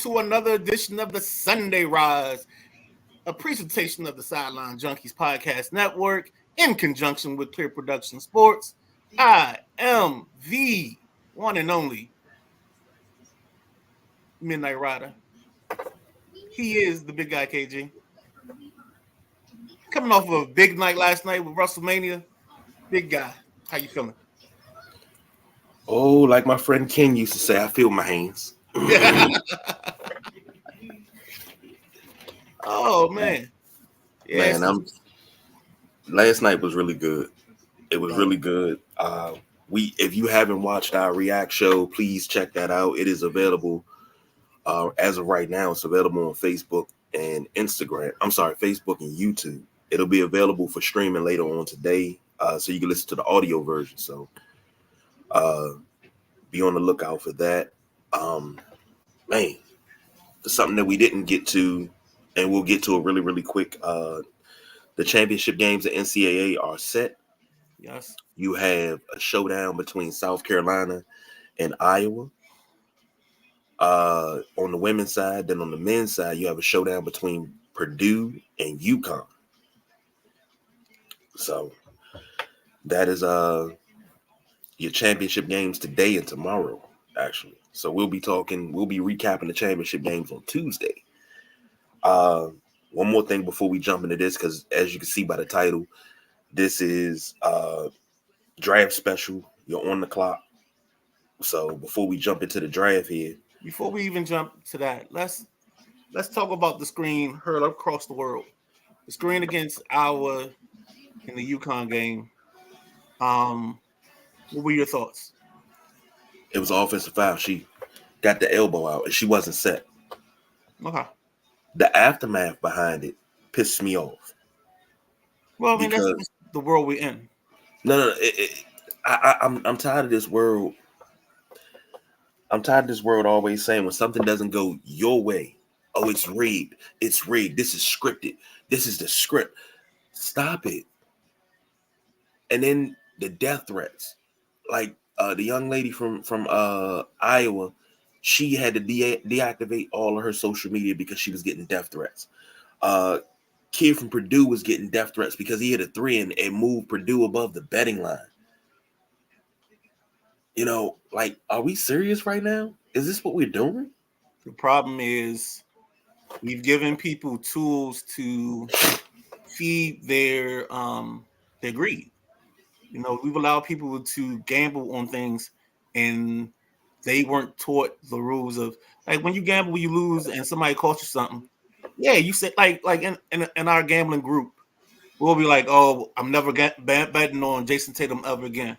to another edition of the Sunday Rise, a presentation of the Sideline Junkies Podcast Network in conjunction with Clear Production Sports. I am the one and only Midnight Rider. He is the big guy, KG. Coming off of a big night last night with WrestleMania. Big guy, how you feeling? Oh, like my friend Ken used to say, I feel my hands. Oh man, yes. Man, last night was really good. It was really good. If you haven't watched our React show, please check that out. It is available as of right now. It's available on Facebook and Instagram. I'm sorry, Facebook and YouTube. It'll be available for streaming later on today, so you can listen to the audio version. So be on the lookout for that. Man, something that we didn't get to, and we'll get to it really, really quick. The championship games at NCAA are set. Yes. You have a showdown between South Carolina and Iowa. On the women's side, then on the men's side, you have a showdown between Purdue and UConn. So that is your championship games today and tomorrow, actually. So we'll be recapping the championship games on Tuesday. One more thing before we jump into this, because as you can see by the title, this is draft special. You're on the clock. So before we jump into the draft here, before we even jump to that, let's talk about the screen heard across the world. The screen against Iowa in the UConn game. What were your thoughts? It was an offensive foul. She got the elbow out and she wasn't set. Okay. The aftermath behind it pissed me off. Well, I mean, that's just the world we're in. No. I'm tired of this world. I'm tired of this world always saying when something doesn't go your way, oh, it's rigged. It's rigged. This is scripted. This is the script. Stop it. And then the death threats, like the young lady from Iowa, she had to deactivate all of her social media because she was getting death threats. Kid from Purdue was getting death threats because he hit a three and moved Purdue above the betting line. You know, like, are we serious right now? Is this what we're doing? The problem is we've given people tools to feed their greed. You know, we've allowed people to gamble on things, and they weren't taught the rules of, like, when you gamble, you lose, and somebody costs you something. Yeah, you said like in our gambling group, we'll be like, oh, I'm never betting on Jason Tatum ever again.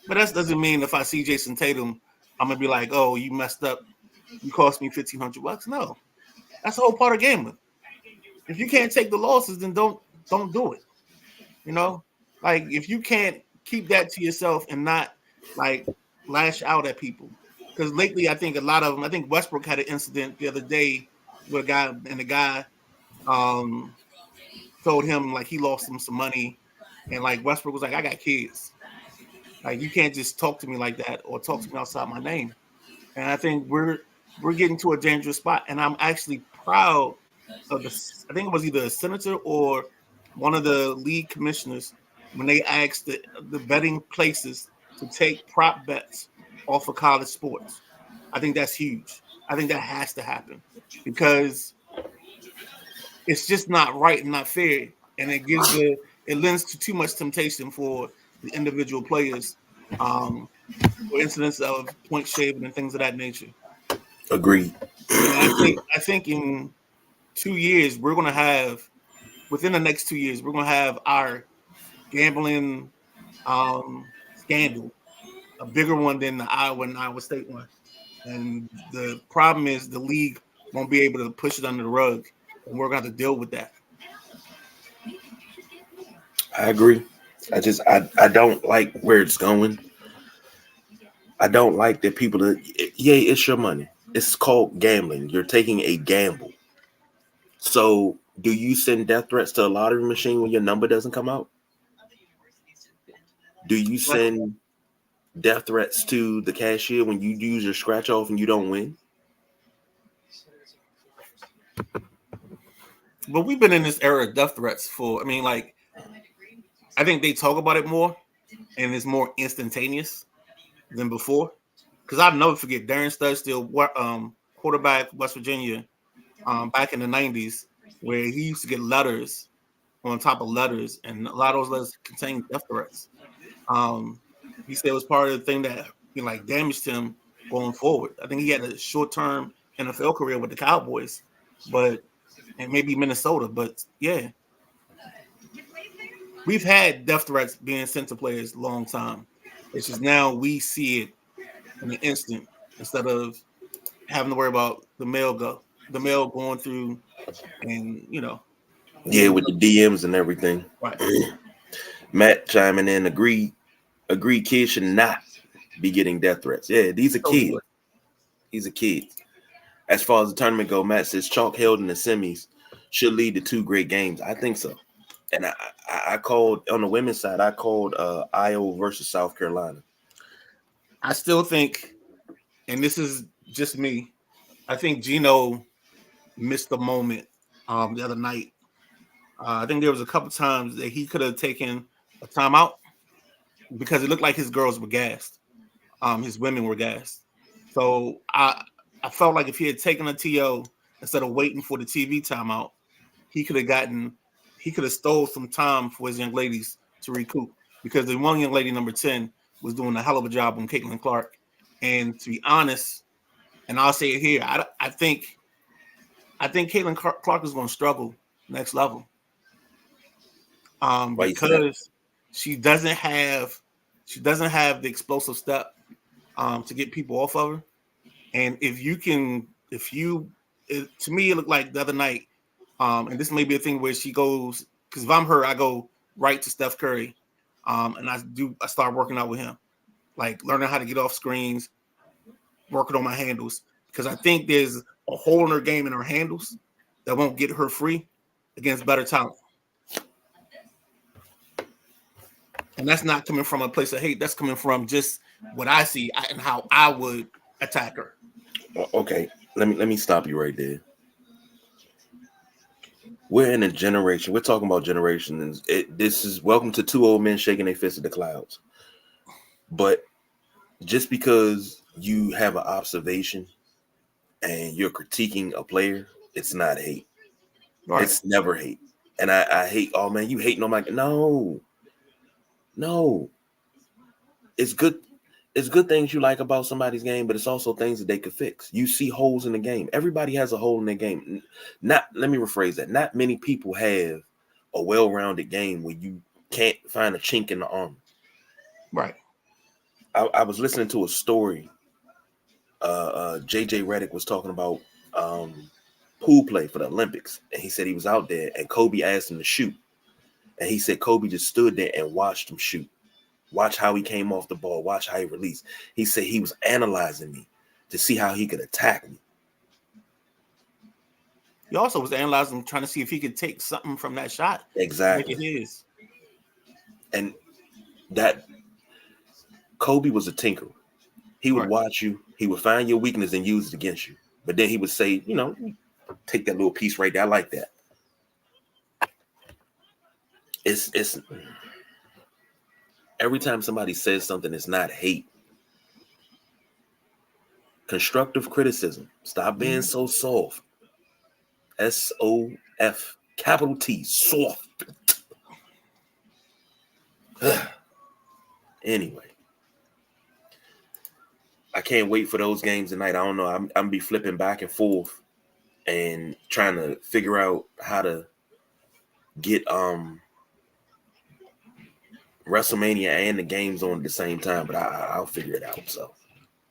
But that doesn't mean if I see Jason Tatum, I'm gonna be like, oh, you messed up. You cost me $1,500. No, that's the whole part of gambling. If you can't take the losses, then don't do it. You know, like, if you can't keep that to yourself and not like lash out at people. Because lately, I think a lot of them. I think Westbrook had an incident the other day with a guy, and the guy told him like he lost him some money, and like Westbrook was like, I got kids. Like, you can't just talk to me like that or talk to me outside my name. And I think we're getting to a dangerous spot. And I'm actually proud of this. I think it was either a senator or one of the league commissioners when they asked the betting places to take prop bets off of college sports. I think that's huge. I think that has to happen because it's just not right and not fair. And it lends to too much temptation for the individual players, for incidents of point shaving and things of that nature. Agreed. And I think in 2 years, within the next 2 years, we're going to have our gambling scandal, a bigger one than the Iowa and Iowa State one. And the problem is the league won't be able to push it under the rug, and we're going to have to deal with that. I agree. I don't like where it's going. I don't like that people it's your money. It's called gambling. You're taking a gamble. So do you send death threats to a lottery machine when your number doesn't come out? Do you send death threats to the cashier when you use your scratch off and you don't win? But we've been in this era of death threats for. I mean, like, I think they talk about it more, and it's more instantaneous than before. Because I'll never forget Darren Studstill, quarterback West Virginia, back in the '90s, where he used to get letters on top of letters, and a lot of those letters contained death threats. He said it was part of the thing that like damaged him going forward. I think he had a short-term NFL career with the Cowboys, and maybe Minnesota, but yeah, we've had death threats being sent to players a long time. It's just now we see it in an instant instead of having to worry about the mail going through, and Yeah, with the DMs and everything. Right. Matt chiming in, agree kids should not be getting death threats. Yeah, these are kids. These are kids. As far as the tournament go, Matt says chalk held in the semis should lead to 2 great games. I think so. And I called on the women's side, I called Iowa versus South Carolina. I still think, and this is just me, I think Gino missed the moment the other night. I think there was a couple times that he could have taken a timeout because it looked like his girls were gassed. His women were gassed. So I felt like if he had taken a TO instead of waiting for the TV timeout, he could have stole some time for his young ladies to recoup, because the one young lady, number 10, was doing a hell of a job on Caitlin Clark. And to be honest, and I'll say it here, I think Caitlin Clark is going to struggle next level. Because she doesn't have the explosive step to get people off of her. And to me, it looked like the other night, and this may be a thing where she goes, because if I'm her, I go right to Steph Curry, and I start working out with him, like learning how to get off screens, working on my handles, because I think there's a hole in her game in her handles that won't get her free against better talent. And that's not coming from a place of hate. That's coming from just what I see and how I would attack her. Okay, let me stop you right there. We're in a generation. We're talking about generations. This is welcome to 2 old men shaking their fists at the clouds. But just because you have an observation and you're critiquing a player, it's not hate. Right. It's never hate. And I hate, oh man, you hating on my No. It's good things you like about somebody's game, but it's also things that they could fix. You see holes in the game. Everybody has a hole in their game. Let me rephrase that. Not many people have a well-rounded game where you can't find a chink in the armor. Right. I was listening to a story. JJ Redick was talking about pool play for the Olympics, and he said he was out there and Kobe asked him to shoot. And he said Kobe just stood there and watched him shoot. Watch how he came off the ball. Watch how he released. He said he was analyzing me to see how he could attack me. He also was analyzing, trying to see if he could take something from that shot. Exactly. Like it is. And that Kobe was a tinkerer. He would watch you. He would find your weakness and use it against you. But then he would say, take that little piece right there. I like that. It's every time somebody says something, it's not hate. Constructive criticism. Stop being so soft. SOF, capital T, soft. Anyway, I can't wait for those games tonight. I don't know. I'm be flipping back and forth and trying to figure out how to get WrestleMania and the games on at the same time, but I'll figure it out. So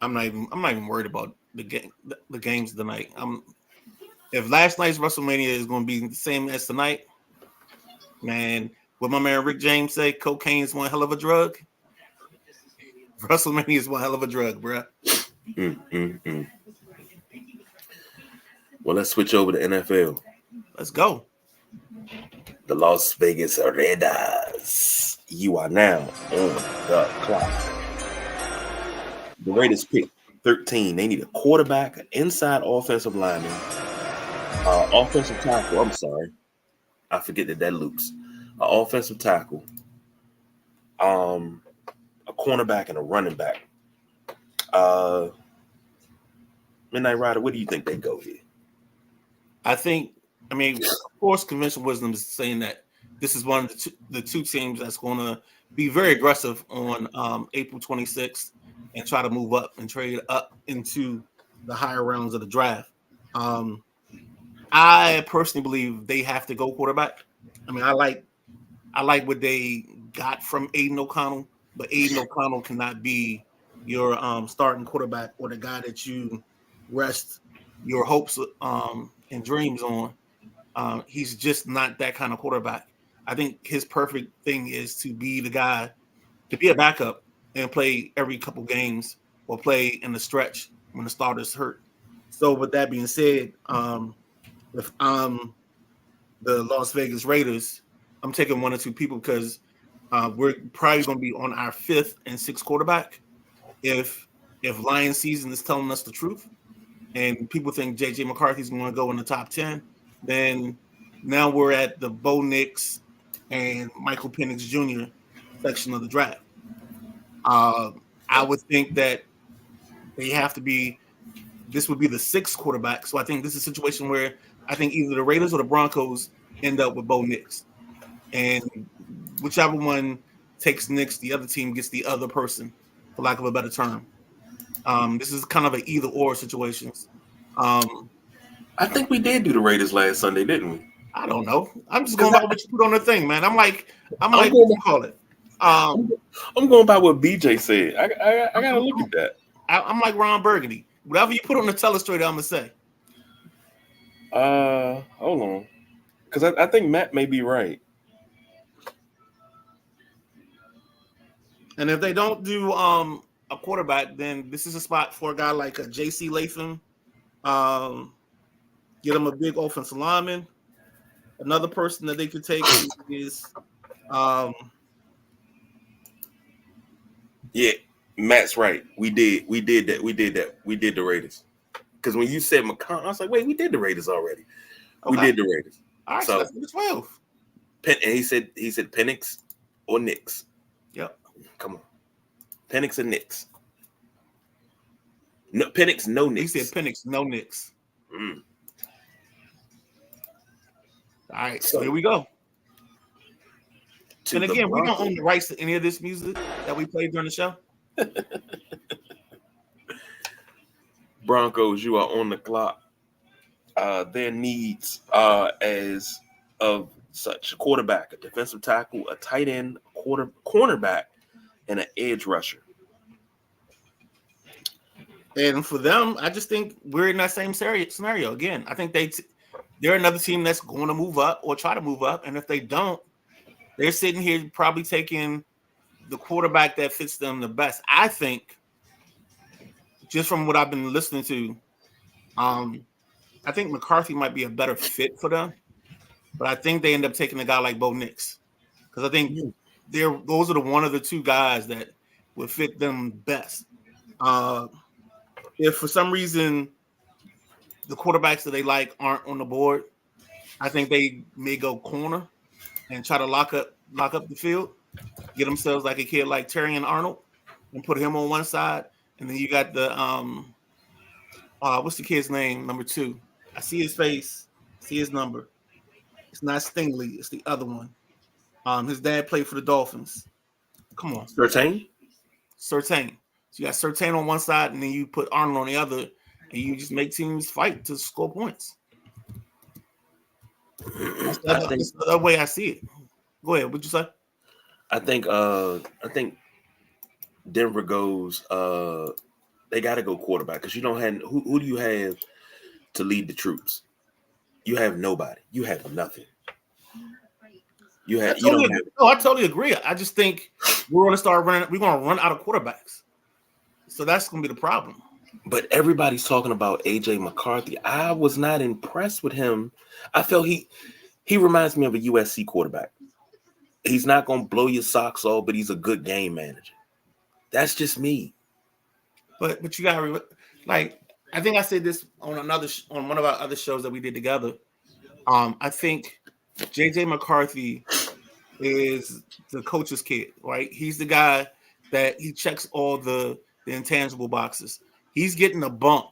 I'm not even worried about the games tonight. If last night's WrestleMania is going to be the same as tonight, man, what my man Rick James say, cocaine is one hell of a drug. WrestleMania is one hell of a drug, bro. Well, let's switch over to NFL. Let's go. The Las Vegas Raiders. You are now on the clock. The Raiders pick 13. They need a quarterback, an inside offensive lineman, offensive tackle. I'm sorry, I forget that loops. An offensive tackle, a cornerback, and a running back. Midnight Rider, what do you think they go here? I mean, of course, conventional wisdom is saying that this is one of the two teams that's going to be very aggressive on April 26th and try to move up and trade up into the higher rounds of the draft. I personally believe they have to go quarterback. I mean, I like what they got from Aiden O'Connell, but Aiden O'Connell cannot be your starting quarterback or the guy that you rest your hopes and dreams on. He's just not that kind of quarterback. I think his perfect thing is to be the guy to be a backup and play every couple games or play in the stretch when the starter's hurt. So with that being said, if I'm the Las Vegas Raiders, I'm taking one or two people because we're probably going to be on our fifth and sixth quarterback. If Lion season is telling us the truth, and people think JJ McCarthy's going to go in the top 10, then now we're at the Bo Nix and Michael Penix Jr. section of the draft. I would think that they have to be. This would be the sixth quarterback. So I think this is a situation where I think either the Raiders or the Broncos end up with Bo Nix. And whichever one takes Nix, the other team gets the other person, for lack of a better term. This is kind of an either-or situation. I think we did do the Raiders last Sunday, didn't we? I don't know. I'm just going by what you put on the thing, man. I'm like, what you call it? I'm going by what BJ said. I gotta look at that. I'm like Ron Burgundy. Whatever you put on the telestrator, I'm gonna say. Hold on, because I think Matt may be right. And if they don't do a quarterback, then this is a spot for a guy like a J.C. Latham. Get him a big offensive lineman. Another person that they could take is yeah, Matt's right. We did that. We did the Raiders. Because when you said McConnell, I was like, wait, we did the Raiders already. Okay. We did the Raiders. All right, so that's 12. And he said Penix or Nix. Yep. Come on. Penix or Nix. No Penix, no Nix. He said Penix, no Nix. Mm. All right, so here we go. And again, we don't own the rights to any of this music that we played during the show. Broncos, you are on the clock. Their needs as of such: a quarterback, a defensive tackle, a tight end, cornerback, and an edge rusher. And for them, I just think we're in that same scenario again. I think they're another team that's going to move up or try to move up, and if they don't, they're sitting here probably taking the quarterback that fits them the best. I think, just from what I've been listening to, I think McCarthy might be a better fit for them, but I think they end up taking a guy like Bo Nix because I think those are the one of the two guys that would fit them best. If for some reason the quarterbacks that they like aren't on the board, I think they may go corner and try to lock up the field, get themselves like a kid like Terrion Arnold and put him on one side. And then you got the what's the kid's name? Number 2. I see his face, see his number. It's not Stingley, it's the other one. His dad played for the Dolphins. Come on. Surtain. So you got Surtain on one side, and then you put Arnold on the other, and you just make teams fight to score points. That's the way I see it. Go ahead. What'd you say? I think Denver goes. They got to go quarterback because you don't have who do you have to lead the troops? You have nobody. You have nothing. I totally agree. I just think we're going to start running. We're going to run out of quarterbacks. So that's going to be the problem. But everybody's talking about AJ McCarthy. I was not impressed with him. I felt he reminds me of a USC quarterback. He's not going to blow your socks off, but he's a good game manager. That's just me. But you got to I think I said this on one of our other shows that we did together. I think JJ McCarthy is the coach's kid, right? He's the guy that he checks all the intangible boxes. He's getting a bump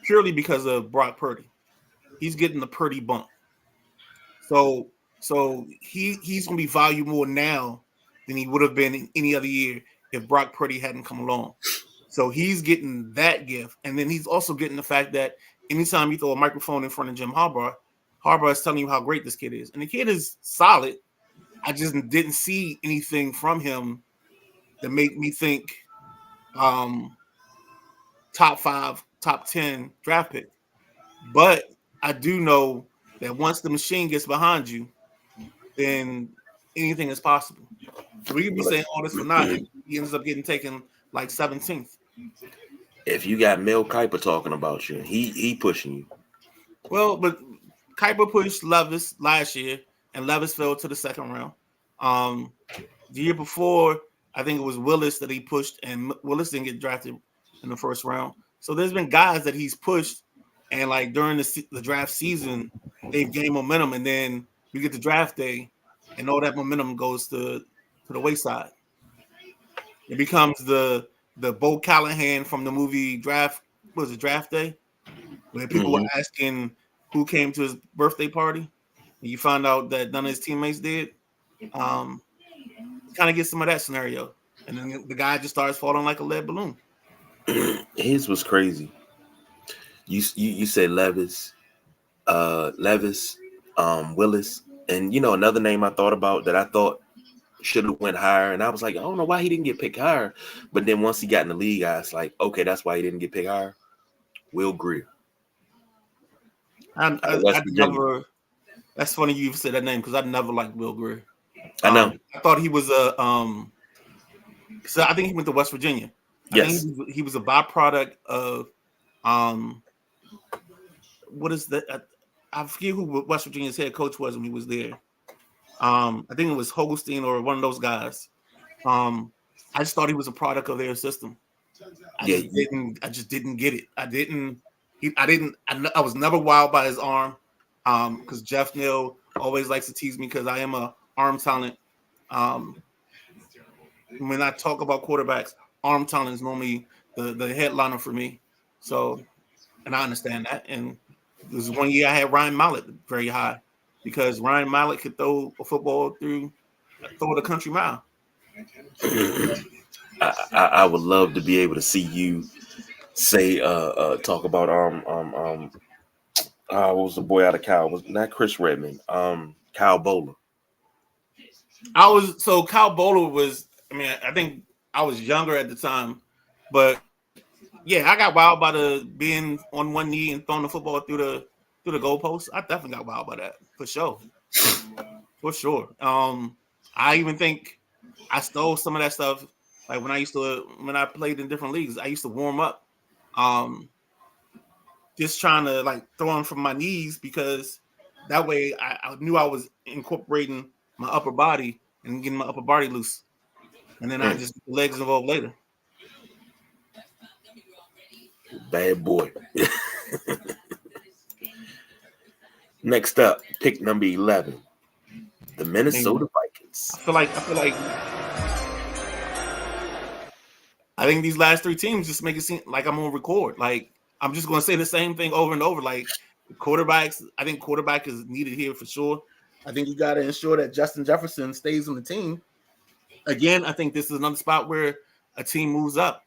purely because of Brock Purdy. He's getting the Purdy bump. So he's gonna be valued more now than he would have been in any other year if Brock Purdy hadn't come along. So he's getting that gift, and then he's also getting the fact that anytime you throw a microphone in front of Jim Harbaugh, Harbaugh is telling you how great this kid is, and the kid is solid. I just didn't see anything from him that made me think top 5, top 10 draft pick. But I do know that once the machine gets behind you, then anything is possible. So we can be saying all this for nothing. He ends up getting taken like 17th. If you got Mel Kiper talking about you, he pushing you. Well, but Kiper pushed Levis last year, and Levis fell to the second round. The year before, I think it was Willis that he pushed, and Willis didn't get drafted in the first round. So there's been guys that he's pushed, and like during the draft season, they've gained momentum, and then you get to draft day, and all that momentum goes to the wayside. It becomes the Bo Callahan from the movie Draft. Was it Draft Day? When people were asking who came to his birthday party, and you find out that none of his teammates did. Kind of get some of that scenario, and then the guy just starts falling like a lead balloon. His was crazy. You said Levis, Willis, and another name I thought about that I thought should have went higher, and I was like, I don't know why he didn't get picked higher. But then once he got in the league, I was like, okay, that's why he didn't get picked higher. Will Grier. I never. That's funny you said that name because I never liked Will Grier. I know. I thought he was a. So I think he went to West Virginia. Yes. I think he was a byproduct of. What is that? I forget who West Virginia's head coach was when he was there. I think it was Holstein or one of those guys. I just thought he was a product of their system. I just didn't get it. I was never wild by his arm. Because Jeff Neal always likes to tease me because I am a arm talent. When I talk about quarterbacks, arm talent is normally the headliner for me. So, and I understand that. And there was one year I had Ryan Mallett very high because Ryan Mallett could throw a football throw the country mile. I would love to be able to see you say talk about what was the boy out of Cal? Was not Chris Redmond, Kyle Boller. Kyle Boller was. I mean, I think I was younger at the time, but yeah, I got wild by the being on one knee and throwing the football through the goalpost. I definitely got wild by that for sure. I even think I stole some of that stuff. Like when I played in different leagues, I used to warm up, just trying to like throw them from my knees because that way I knew I was incorporating my upper body and getting my upper body loose, and then I just legs involved later. Bad boy. Next up, pick number 11, the Minnesota Vikings. I think these last three teams just make it seem like I'm on record. Like I'm just going to say the same thing over and over. Like quarterbacks, I think quarterback is needed here for sure. I think you got to ensure that Justin Jefferson stays on the team. Again, I think this is another spot where a team moves up.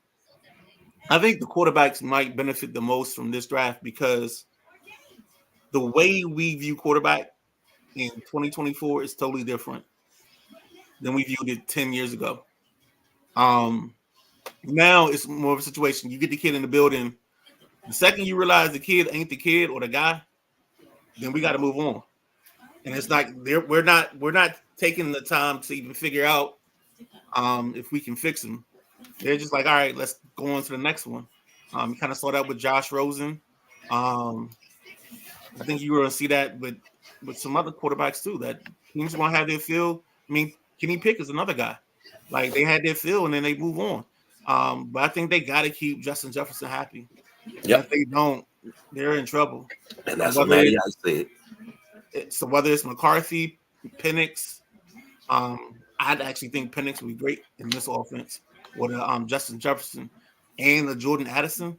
I think the quarterbacks might benefit the most from this draft because the way we view quarterback in 2024 is totally different than we viewed it 10 years ago. Now it's more of a situation. You get the kid in the building. The second you realize the kid ain't the kid or the guy, then we got to move on. And it's like we're not taking the time to even figure out if we can fix him. They're just like, all right, let's go on to the next one. You kind of saw that with Josh Rosen. I think you were going to see that with some other quarterbacks too. That teams want to have their feel. I mean, Kenny Pickett is another guy. Like they had their feel and then they move on. But I think they got to keep Justin Jefferson happy. Yep. If they don't, they're in trouble. And that's what Matty Ice said. So whether it's McCarthy, Penix, I'd actually think Penix would be great in this offense with Justin Jefferson and a Jordan Addison.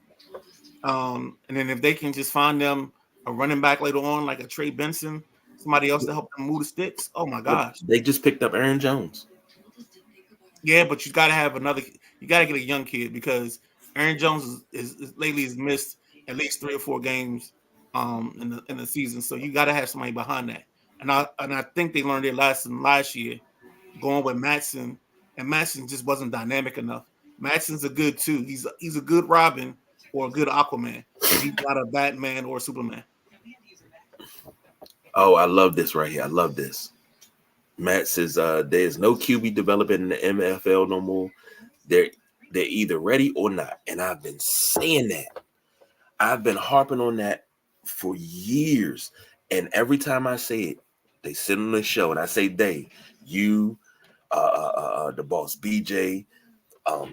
And then if they can just find them a running back later on, like a Trey Benson, somebody else to help them move the sticks. Oh my gosh. They just picked up Aaron Jones. Yeah, but you got to have another. You got to get a young kid because Aaron Jones is lately has missed at least 3 or 4 games in the season. So you got to have somebody behind that. And I think they learned their lesson last year, going with Matson, and Matson just wasn't dynamic enough. Matson's a good too. He's a good Robin or a good Aquaman, but he's not a Batman or a Superman. Oh, I love this right here. I love this. Matt says there's no QB development in the NFL no more. They're either ready or not. And I've been saying that. I've been harping on that for years. And every time I say it, they sit on the show and I say you, the boss BJ,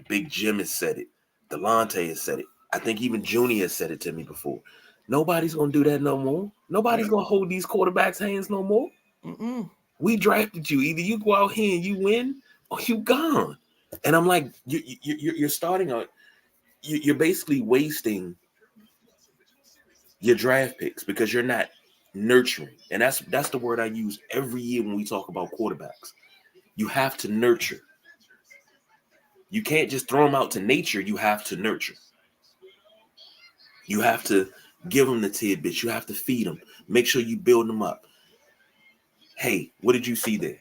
Big Jim has said it. Delonte has said it. I think even Junior has said it to me before. Nobody's going to do that no more. Nobody's going to hold these quarterbacks' hands no more. Mm-mm. We drafted you. Either you go out here and you win or you gone. And I'm like, you're starting on, you're basically wasting your draft picks because you're not nurturing. And that's the word I use every year when we talk about quarterbacks. You have to nurture. You can't just throw them out to nature. You have to nurture. You have to give them the tidbits. You have to feed them. Make sure you build them up. Hey, what did you see there?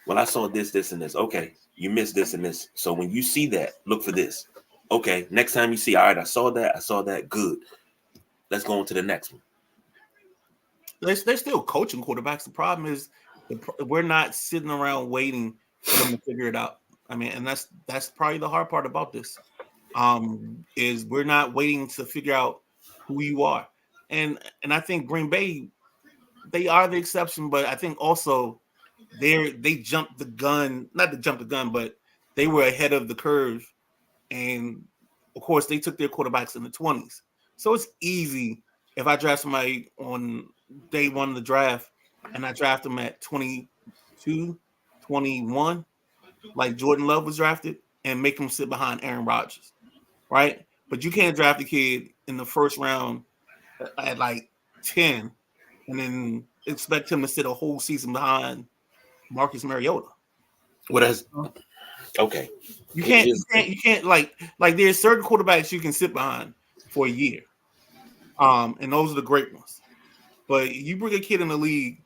Well, I saw this, this, and this. Okay, you missed this and this. So when you see that, look for this. Okay, next time you see, all right, I saw that. Good. Let's go on to the next one. They're still coaching quarterbacks. The problem is we're not sitting around waiting for them to figure it out. I mean, and that's probably the hard part about this. Is we're not waiting to figure out who you are. And I think Green Bay, they are the exception, but I think also they jumped the gun, not to jump the gun, but they were ahead of the curve. And of course, they took their quarterbacks in the 20s. So it's easy if I draft somebody on day one of the draft and I draft them at 22, 21, like Jordan Love was drafted, and make him sit behind Aaron Rodgers, right? But you can't draft a kid in the first round at like 10 and then expect him to sit a whole season behind Marcus Mariota. What has okay? You can't like there's certain quarterbacks you can sit behind for a year, and those are the great ones. But you bring a kid in the league,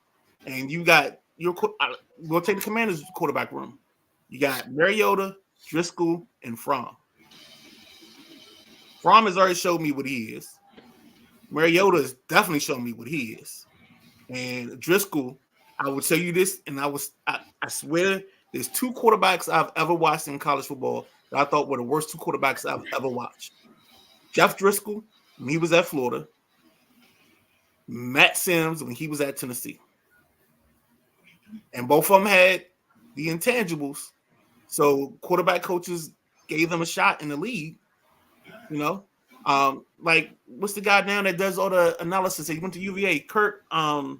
and you got we'll take the Commanders' quarterback room. You got Mariota, Driscoll, and Fromm. Fromm has already showed me what he is. Mariota has definitely shown me what he is. And Driscoll, I will tell you this, and I swear there's 2 quarterbacks I've ever watched in college football that I thought were the worst 2 quarterbacks I've ever watched. Jeff Driscoll, when he was at Florida. Matt Sims, when he was at Tennessee. And both of them had the intangibles. So quarterback coaches gave them a shot in the league, you know. Like what's the guy now that does all the analysis? He went to UVA. Kirk. I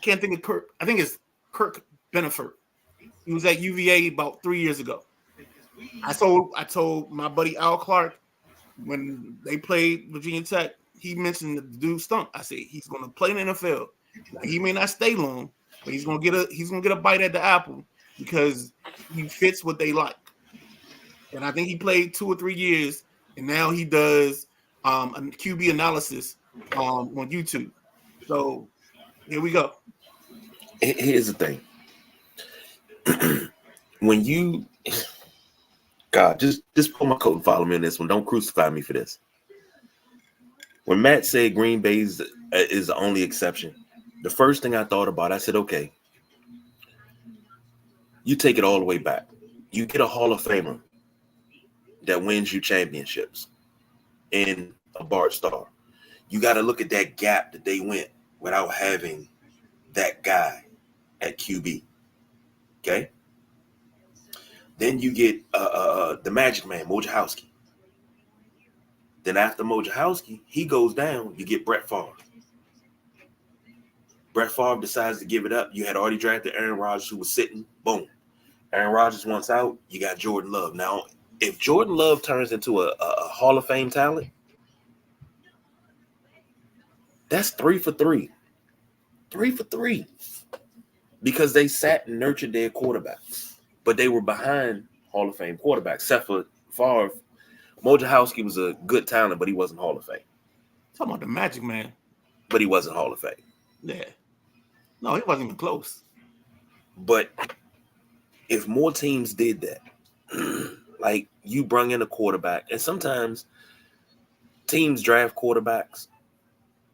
can't think of Kirk. I think it's Kirk Benefort. He was at UVA about 3 years ago. I told my buddy Al Clark when they played Virginia Tech. He mentioned the dude stunk. I said he's going to play in the NFL. He may not stay long, but he's going to get a bite at the apple because he fits what they like. And I think he played 2 or 3 years, and now he does a QB analysis on YouTube. So here we go. Here's the thing. When you, God, just pull my coat and follow me on this one. Don't crucify me for this. When Matt said Green Bay is the only exception, the first thing I thought about, I said, okay, you take it all the way back. You get a Hall of Famer that wins you championships in a Bart Starr. You got to look at that gap that they went without having that guy at QB. Okay? Then you get the Magic Man, Wojciechowski. Then after Wojciechowski, he goes down, you get Brett Favre. Brett Favre decides to give it up. You had already drafted Aaron Rodgers, who was sitting. Boom. Aaron Rodgers wants out. You got Jordan Love. Now, if Jordan Love turns into a Hall of Fame talent, that's 3 for 3. 3 for 3. Because they sat and nurtured their quarterbacks. But they were behind Hall of Fame quarterbacks, except for Favre. Wojciechowski was a good talent, but he wasn't Hall of Fame. Talking about the Magic Man. But he wasn't Hall of Fame. Yeah. No, he wasn't even close. But if more teams did that, like you bring in a quarterback, and sometimes teams draft quarterbacks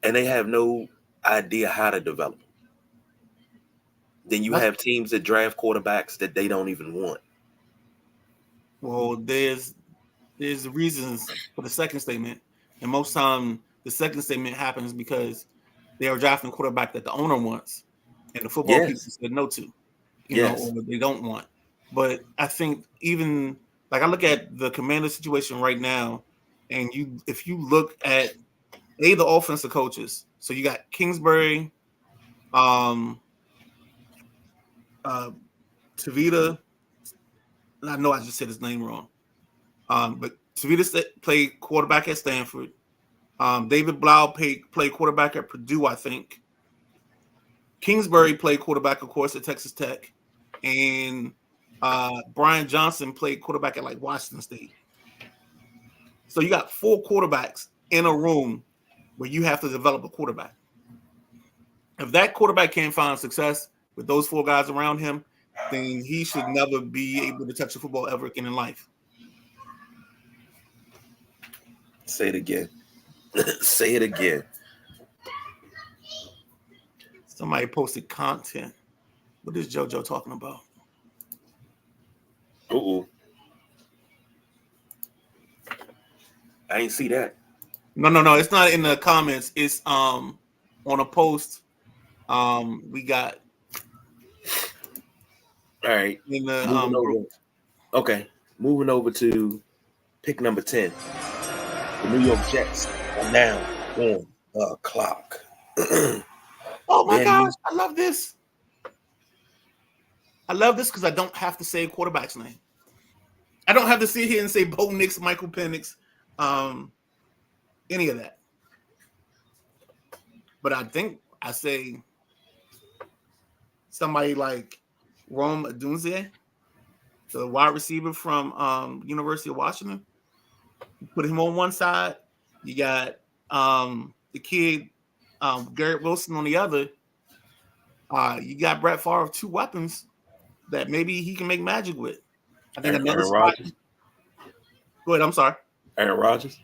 and they have no idea how to develop them. Then you have teams that draft quarterbacks that they don't even want. Well, there's reasons for the second statement, and most time the second statement happens because they are drafting a quarterback that the owner wants, and the football people said no to, you know, or they don't want. But I think even like I look at the Commander situation right now, and if you look at the offensive coaches, so you got Kingsbury, Tavita. I know I just said his name wrong. But Tavita played quarterback at Stanford. David Blau played quarterback at Purdue, I think. Kingsbury played quarterback, of course, at Texas Tech. And Brian Johnson played quarterback at like Washington State. So you got 4 quarterbacks in a room where you have to develop a quarterback. If that quarterback can't find success with those 4 guys around him, then he should never be able to touch a football ever again in life. Say it again. Say it again. Somebody posted content. What is JoJo talking about? Uh-oh. I ain't see that. No. It's not in the comments. It's on a post. We got. All right. In the group. Okay. Moving over to pick number 10. The New York Jets are now on the clock. Oh my gosh, I love this. I love this because I don't have to say a quarterback's name. I don't have to sit here and say Bo Nix, Michael Penix, any of that. But I think I say somebody like Rome Odunze, the wide receiver from University of Washington. Put him on one side. You got the kid Garrett Wilson on the other. You got Brett Favre, 2 weapons that maybe he can make magic with. I think another spot. Rodgers. Go ahead. I'm sorry. Aaron Rodgers.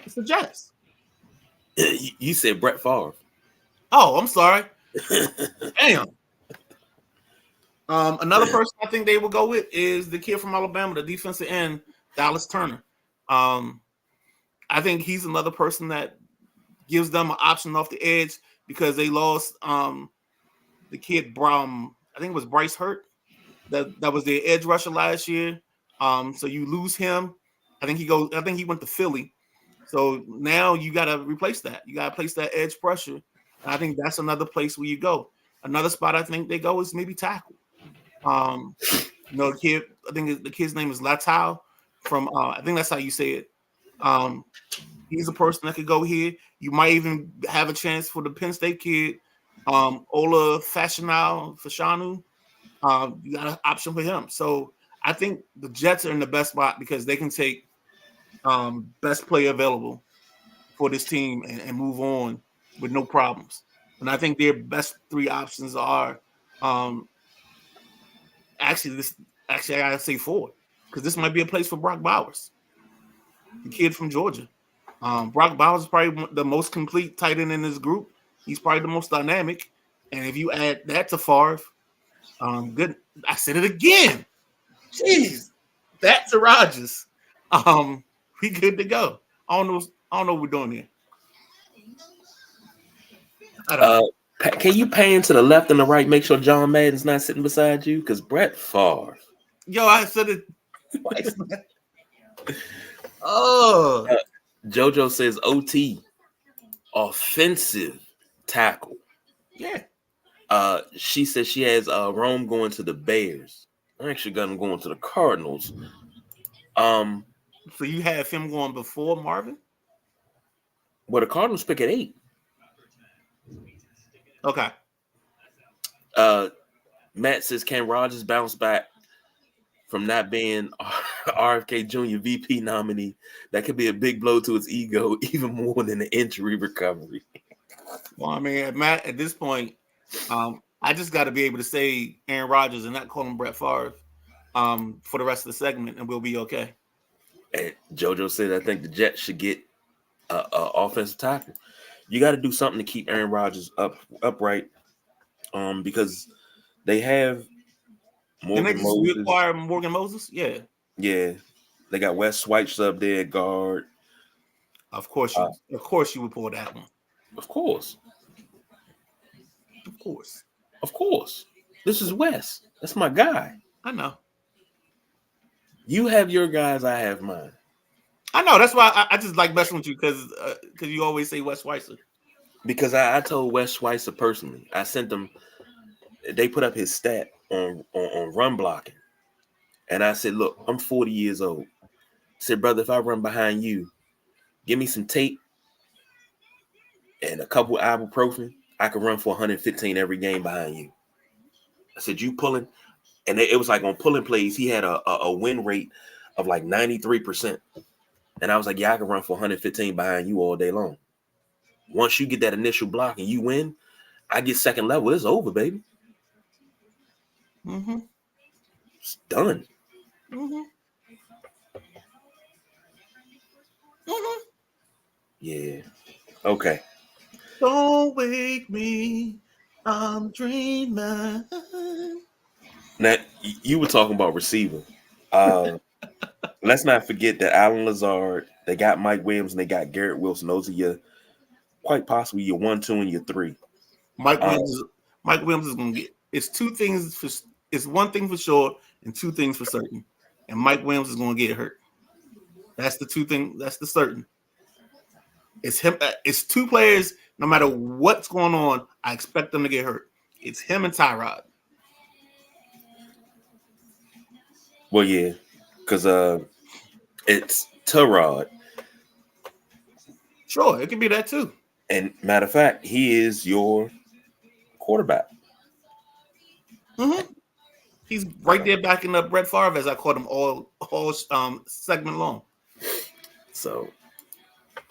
It's the Jets. You said Brett Favre. Oh, I'm sorry. Damn. Another person I think they will go with is the kid from Alabama, the defensive end, Dallas Turner. I think he's another person that gives them an option off the edge because they lost the kid Brown. I think it was Bryce Hurt. That was their edge rusher last year. So you lose him. I think he went to Philly. So now you got to replace that. You got to place that edge pressure. And I think that's another place where you go. Another spot I think they go is maybe tackle. The kid. I think the kid's name is Latau from. I think that's how you say it. He's a person that could go here. You might even have a chance for the Penn State kid, Ola Fashanu. You got an option for him. So I think the Jets are in the best spot because they can take best player available for this team and move on with no problems. And I think their best 3 options are actually I gotta say 4 because this might be a place for Brock Bowers, the kid from Georgia. Brock Bowers is probably the most complete tight end in this group. He's probably the most dynamic. And if you add that to Favre, good. I said it again. Jeez, that to Rodgers. We good to go. I don't know what we're doing here. Can you pan to the left and the right? Make sure John Madden's not sitting beside you, because Brett Favre. Yo, I said it twice. Oh. JoJo says OT, offensive tackle. Yeah. She says she has Rome going to the Bears. I actually got him going to the Cardinals. So you have him going before Marvin? Well, the Cardinals pick at 8. Okay. Matt says, can Rodgers bounce back from not being RFK Jr. VP nominee? That could be a big blow to his ego, even more than the injury recovery. Well, I mean, Matt, at this point, I just got to be able to say Aaron Rodgers and not call him Brett Favre for the rest of the segment, and we'll be okay. And JoJo said, I think the Jets should get an offensive tackle. You got to do something to keep Aaron Rodgers upright, because they have Morgan Didn't they just Moses. reacquire Morgan Moses? Yeah. Yeah, they got Wes Swipes up there at guard. Of course, you would pull that one. Of course. Of course. Of course. This is Wes. That's my guy. I know. You have your guys, I have mine. I know. That's why I just like messing with you because you always say Wes Schweitzer. Because I told Wes Schweitzer personally. I sent them. They put up his stat on run blocking, and I said, "Look, I'm 40 years old." I said, "Brother, if I run behind you, give me some tape and a couple ibuprofen. I can run for 115 every game behind you." I said, "You pulling?" And it was like on pulling plays, he had a win rate of like 93%. And I was like, yeah, I can run for 115 behind you all day long. Once you get that initial block and you win, I get second level. It's over, baby. Mm-hmm. It's done. Mm-hmm. Mm-hmm. Yeah. Okay. Don't wake me. I'm dreaming. Now, you were talking about receiver. Let's not forget that Alan Lazard, they got Mike Williams, and they got Garrett Wilson. Those are your, quite possibly your 1, 2, and your 3. Mike Williams is going to get. It's one thing for sure and 2 things for certain. And Mike Williams is going to get hurt. That's the 2 things. That's the certain. It's him. It's 2 players. No matter what's going on, I expect them to get hurt. It's him and Tyrod. Well, yeah, because it's Tyrod. Sure, it could be that too. And matter of fact, he is your quarterback. Mm-hmm. He's right there backing up Brett Favre, as I called him all segment long. So,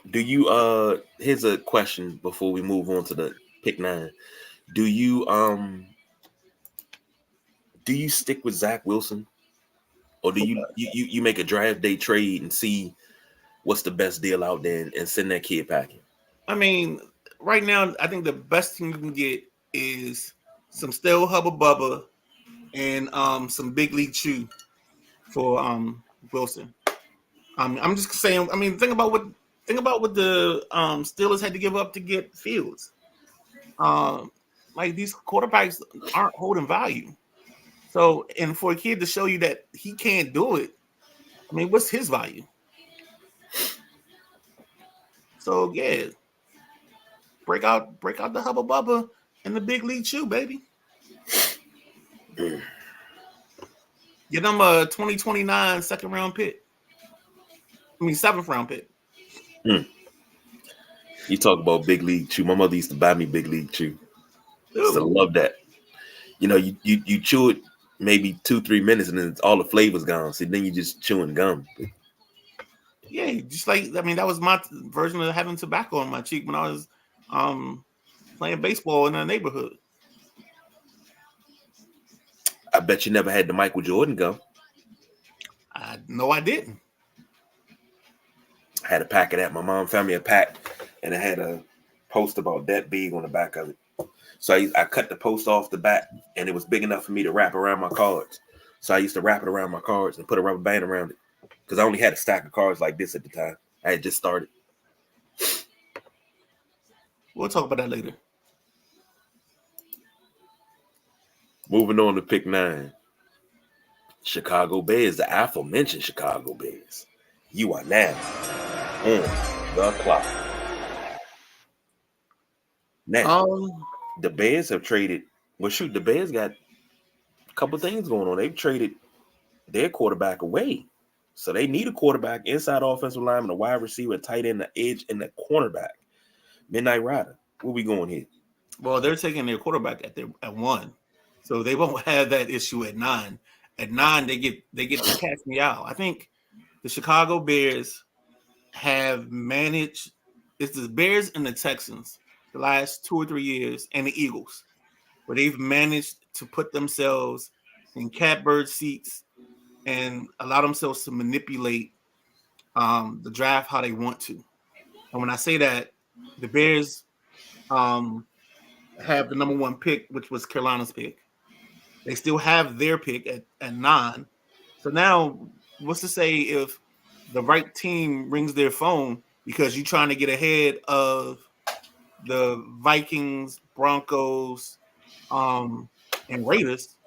do you here's a question before we move on to the pick 9. Do you stick with Zach Wilson, or do you make a draft day trade and see what's the best deal out there and send that kid packing? I mean, right now, I think the best thing you can get is some stale Hubba Bubba and some Big League Chew for Wilson. I'm just saying. I mean, think about what the Steelers had to give up to get Fields. Like, these quarterbacks aren't holding value. So, and for a kid to show you that he can't do it, I mean, what's his value? So yeah, break out the Hubba Bubba and the Big League Chew, baby. Get them a 2029 second round pick. I mean, 7th round pick. You talk about Big League Chew. My mother used to buy me Big League Chew. Used to love that. You know, you chew it maybe 2-3 minutes and then all the flavor's gone. So then you just chewing gum. Yeah, just like, I mean, that was my version of having tobacco on my cheek when I was playing baseball in the neighborhood. I bet you never had the Michael Jordan gum. No, I didn't. I had a pack of that. My mom found me a pack, and it had a post about that big on the back of it. So I cut the post off the back, and it was big enough for me to wrap around my cards. So I used to wrap it around my cards and put a rubber band around it, because I only had a stack of cards like this at the time. I had just started. We'll talk about that later. Moving on to pick 9. Chicago Bears, the aforementioned Chicago Bears. You are now on the clock. Now, the Bears have traded Well, shoot, the Bears got a couple things going on. They've traded their quarterback away. So they need a quarterback, inside offensive lineman, a wide receiver, a tight end, the edge, and the cornerback. Midnight Rider. Where we going here? Well, they're taking their quarterback at 1, so they won't have that issue at 9. At 9, they get to catch me out. I think the Chicago Bears have managed. It's the Bears and the Texans the last 2 or 3 years, and the Eagles, where they've managed to put themselves in catbird seats and allow themselves to manipulate the draft how they want to. And when I say that, the Bears have the number 1 pick, which was Carolina's pick. They still have their pick at 9. So now, what's to say if the right team rings their phone because you're trying to get ahead of the Vikings, Broncos, and Raiders,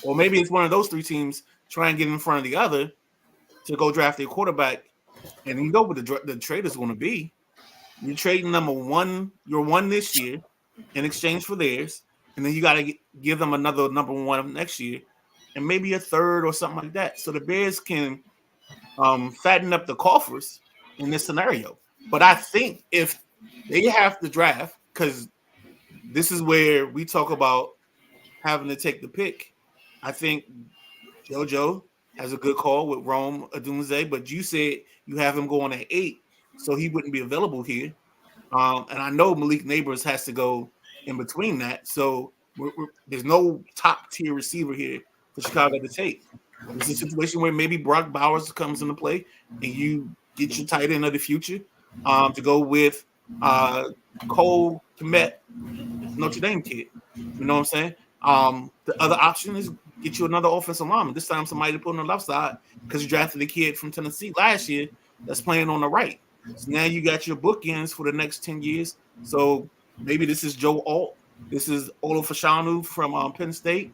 or maybe it's one of those 3 teams trying to get in front of the other to go draft their quarterback, and you know what the trade is going to be. You're trading number 1, your 1 this year in exchange for theirs, and then you got to give them another number 1 next year, and maybe a 3rd or something like that. So the Bears can fatten up the coffers in this scenario. But I think if they have to draft, because this is where we talk about having to take the pick, I think JoJo has a good call with Rome Odunze, but you said you have him going at 8, so he wouldn't be available here. And I know Malik Neighbors has to go in between that, so there's no top tier receiver here for Chicago to take. It's a situation where maybe Brock Bowers comes into play, and you get your tight end of the future to go with Cole Kmet, Notre Dame kid. You know what I'm saying? The other option is get you another offensive lineman. This time somebody to put on the left side because you drafted a kid from Tennessee last year that's playing on the right. So now you got your bookends for the next 10 years. So maybe this is Joe Alt. This is Olafashanu from Penn State.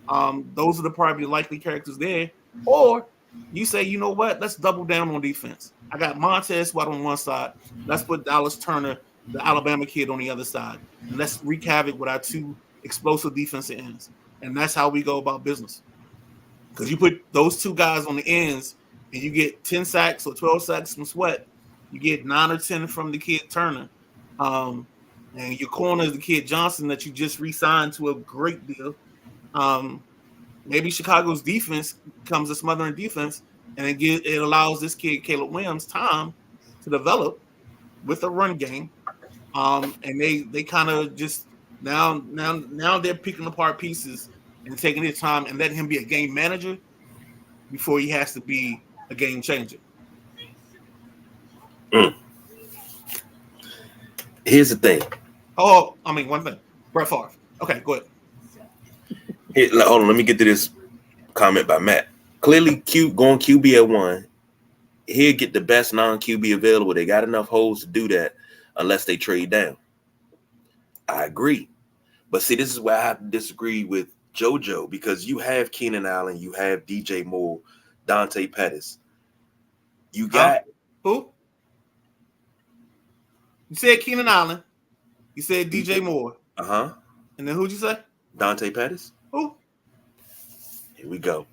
Those are the probably likely characters there. Or you say, you know what? Let's double down on defense. I got Montez Sweat on one side. Let's put Dallas Turner, the Alabama kid, on the other side. And let's wreak havoc with our 2 explosive defensive ends. And that's how we go about business. Because you put those 2 guys on the ends and you get 10 sacks or 12 sacks from Sweat. You get 9 or 10 from the kid Turner. And your corner is the kid Johnson that you just re-signed to a great deal. Maybe Chicago's defense becomes a smothering defense, and it allows this kid Caleb Williams time to develop with a run game. And they kind of just now they're picking apart pieces and taking their time and letting him be a game manager before he has to be a game changer. Here's the thing. One thing. Brett Favre. Okay, go ahead. Here, hold on, let me get to this comment by Matt. Clearly, going QB at 1, he'll get the best non-QB available. They got enough holes to do that unless they trade down. I agree. But see, this is where I have to disagree with JoJo, because you have Keenan Allen, you have DJ Moore, Dante Pettis. You got who? You said Keenan Allen. You said DJ Moore. Uh-huh. And then who'd you say? Dante Pettis. Who? Here we go.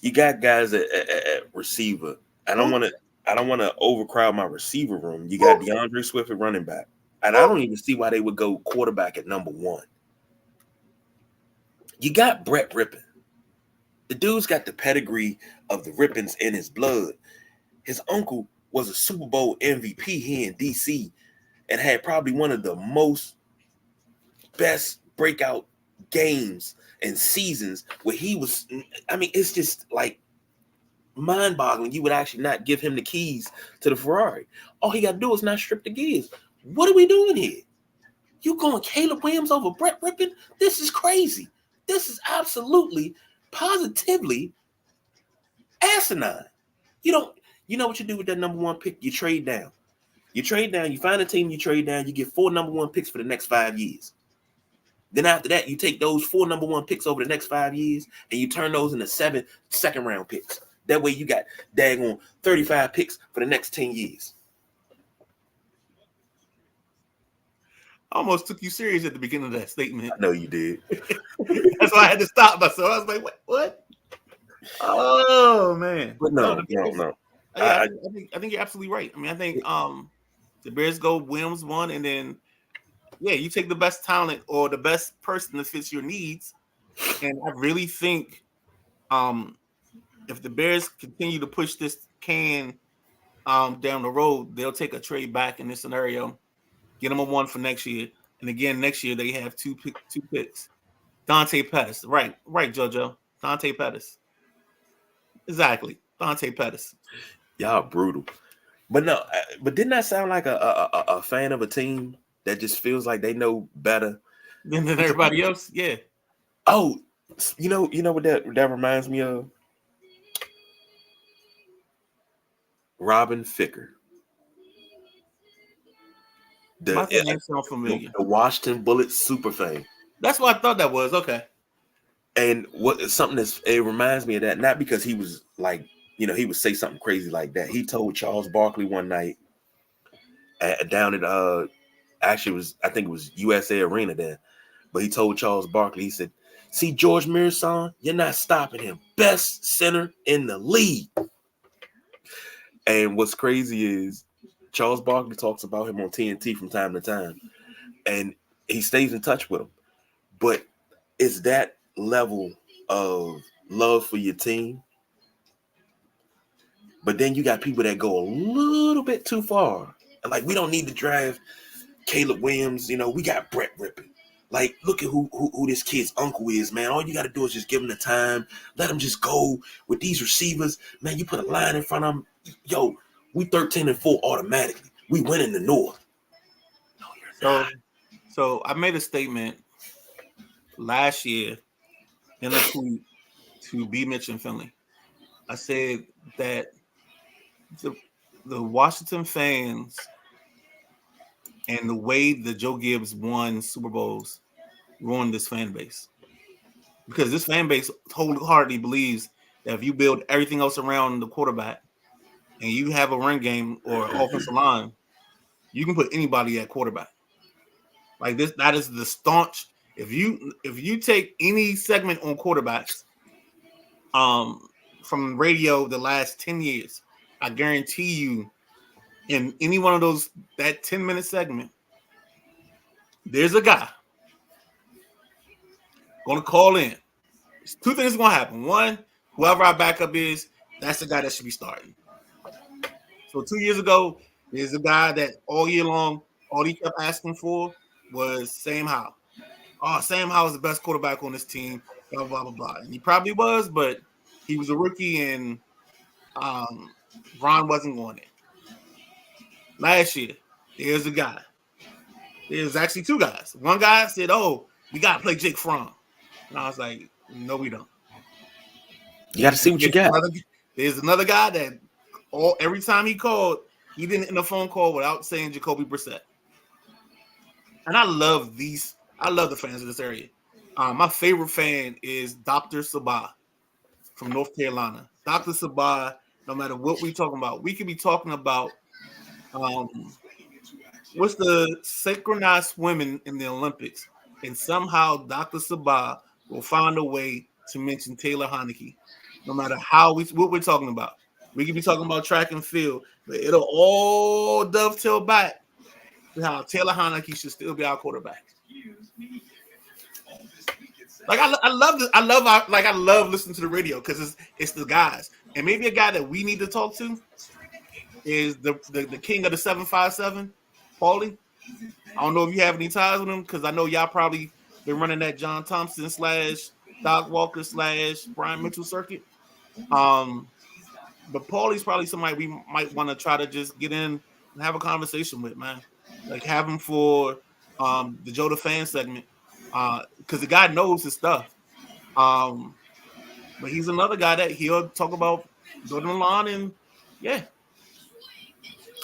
You got guys at receiver. I don't want to overcrowd my receiver room. You got DeAndre Swift at running back. And I don't even see why they would go quarterback at number 1. You got Brett Rippon. The dude's got the pedigree of the Rippons in his blood. His uncle was a Super Bowl MVP here in D.C. and had probably one of the most best breakout games and seasons where he was. I mean, it's just like mind-boggling. You would actually not give him the keys to the Ferrari. All he got to do is not strip the gears. What are we doing here? You going Caleb Williams over Brett Rippon? This is crazy. This is absolutely, positively asinine. You know what you do with that number 1 pick? You trade down. You find a team, you trade down, you get 4 number 1 picks for the next 5 years. Then after that, you take those 4 number 1 picks over the next 5 years and you turn those into 7 second-round picks. That way you got daggone 35 picks for the next 10 years. almost took you serious at the beginning of that statement. I know you did. That's why I had to stop myself. I was like, what? Oh man. But no. Yeah, I think you're absolutely right. I mean, I think the Bears go Williams one, and then you take the best talent or the best person that fits your needs. And I really think if the Bears continue to push this can down the road, they'll take a trade back in this scenario, get them a one for next year, and again next year they have two picks. Dante Pettis, right, JoJo. Dante Pettis, exactly. Dante Pettis. Y'all brutal. But no, but didn't that sound like a fan of a team that just feels like they know better than everybody else? Yeah. Oh, you know what that reminds me of? Robin Ficker. My name sounds familiar. The Washington Bullets super fan. That's what I thought that was. Okay. And it reminds me of that, not because he was like, he would say something crazy like that. He told Charles Barkley one night down at I think it was USA Arena then, but he told Charles Barkley, he said, "See George Mirasan, you're not stopping him. Best center in the league." And what's crazy is Charles Barkley talks about him on TNT from time to time, and he stays in touch with him. But it's that level of love for your team. But then you got people that go a little bit too far. And like, we don't need to draft Caleb Williams. We got Brett Rippon. Like, look at who this kid's uncle is, man. All you got to do is just give him the time. Let him just go with these receivers. Man, you put a line in front of him. Yo, we 13-4 automatically. We win in the North. No, you're not. So I made a statement last year in a tweet to B. Mitch and Finley. I said that the Washington fans and the way that Joe Gibbs won Super Bowls ruined this fan base. Because this fan base wholeheartedly believes that if you build everything else around the quarterback and you have a run game or offensive line, you can put anybody at quarterback. Like this, that is the staunch. If you take any segment on quarterbacks, from radio the last 10 years, I guarantee you, in any one of those, that 10-minute segment, there's a guy going to call in. There's two things going to happen. One, whoever our backup is, that's the guy that should be starting. So 2 years ago, there's a guy that all year long, all he kept asking for was Sam Howell. Oh, Sam Howell is the best quarterback on this team, blah, blah, blah, blah. And he probably was, but he was a rookie and Ron wasn't going there. Last year, there's a guy. There's actually two guys. One guy said, "Oh, we got to play Jake Fromm." And I was like, "No, we don't." You got to see what you got. There's another guy that every time he called, he didn't end a phone call without saying Jacoby Brissett. And I love the fans of this area. My favorite fan is Dr. Sabah from North Carolina. Dr. Sabah, no matter what we're talking about, we could be talking about what's the synchronized swimming in the Olympics, and somehow Dr. Sabah will find a way to mention Taylor Heinicke, no matter what we're talking about. We could be talking about track and field, but it'll all dovetail back to how Taylor Heinicke should still be our quarterback. Like I love listening to the radio because it's the guys, and maybe a guy that we need to talk to is the king of the 757, Paulie. I don't know if you have any ties with him because I know y'all probably been running that John Thompson / Doc Walker / Brian Mitchell circuit. But Paulie's probably somebody we might want to try to just get in and have a conversation with, man. Like have him for the Joe the Fan segment. Because the guy knows his stuff. But he's another guy that he'll talk about building a line and yeah.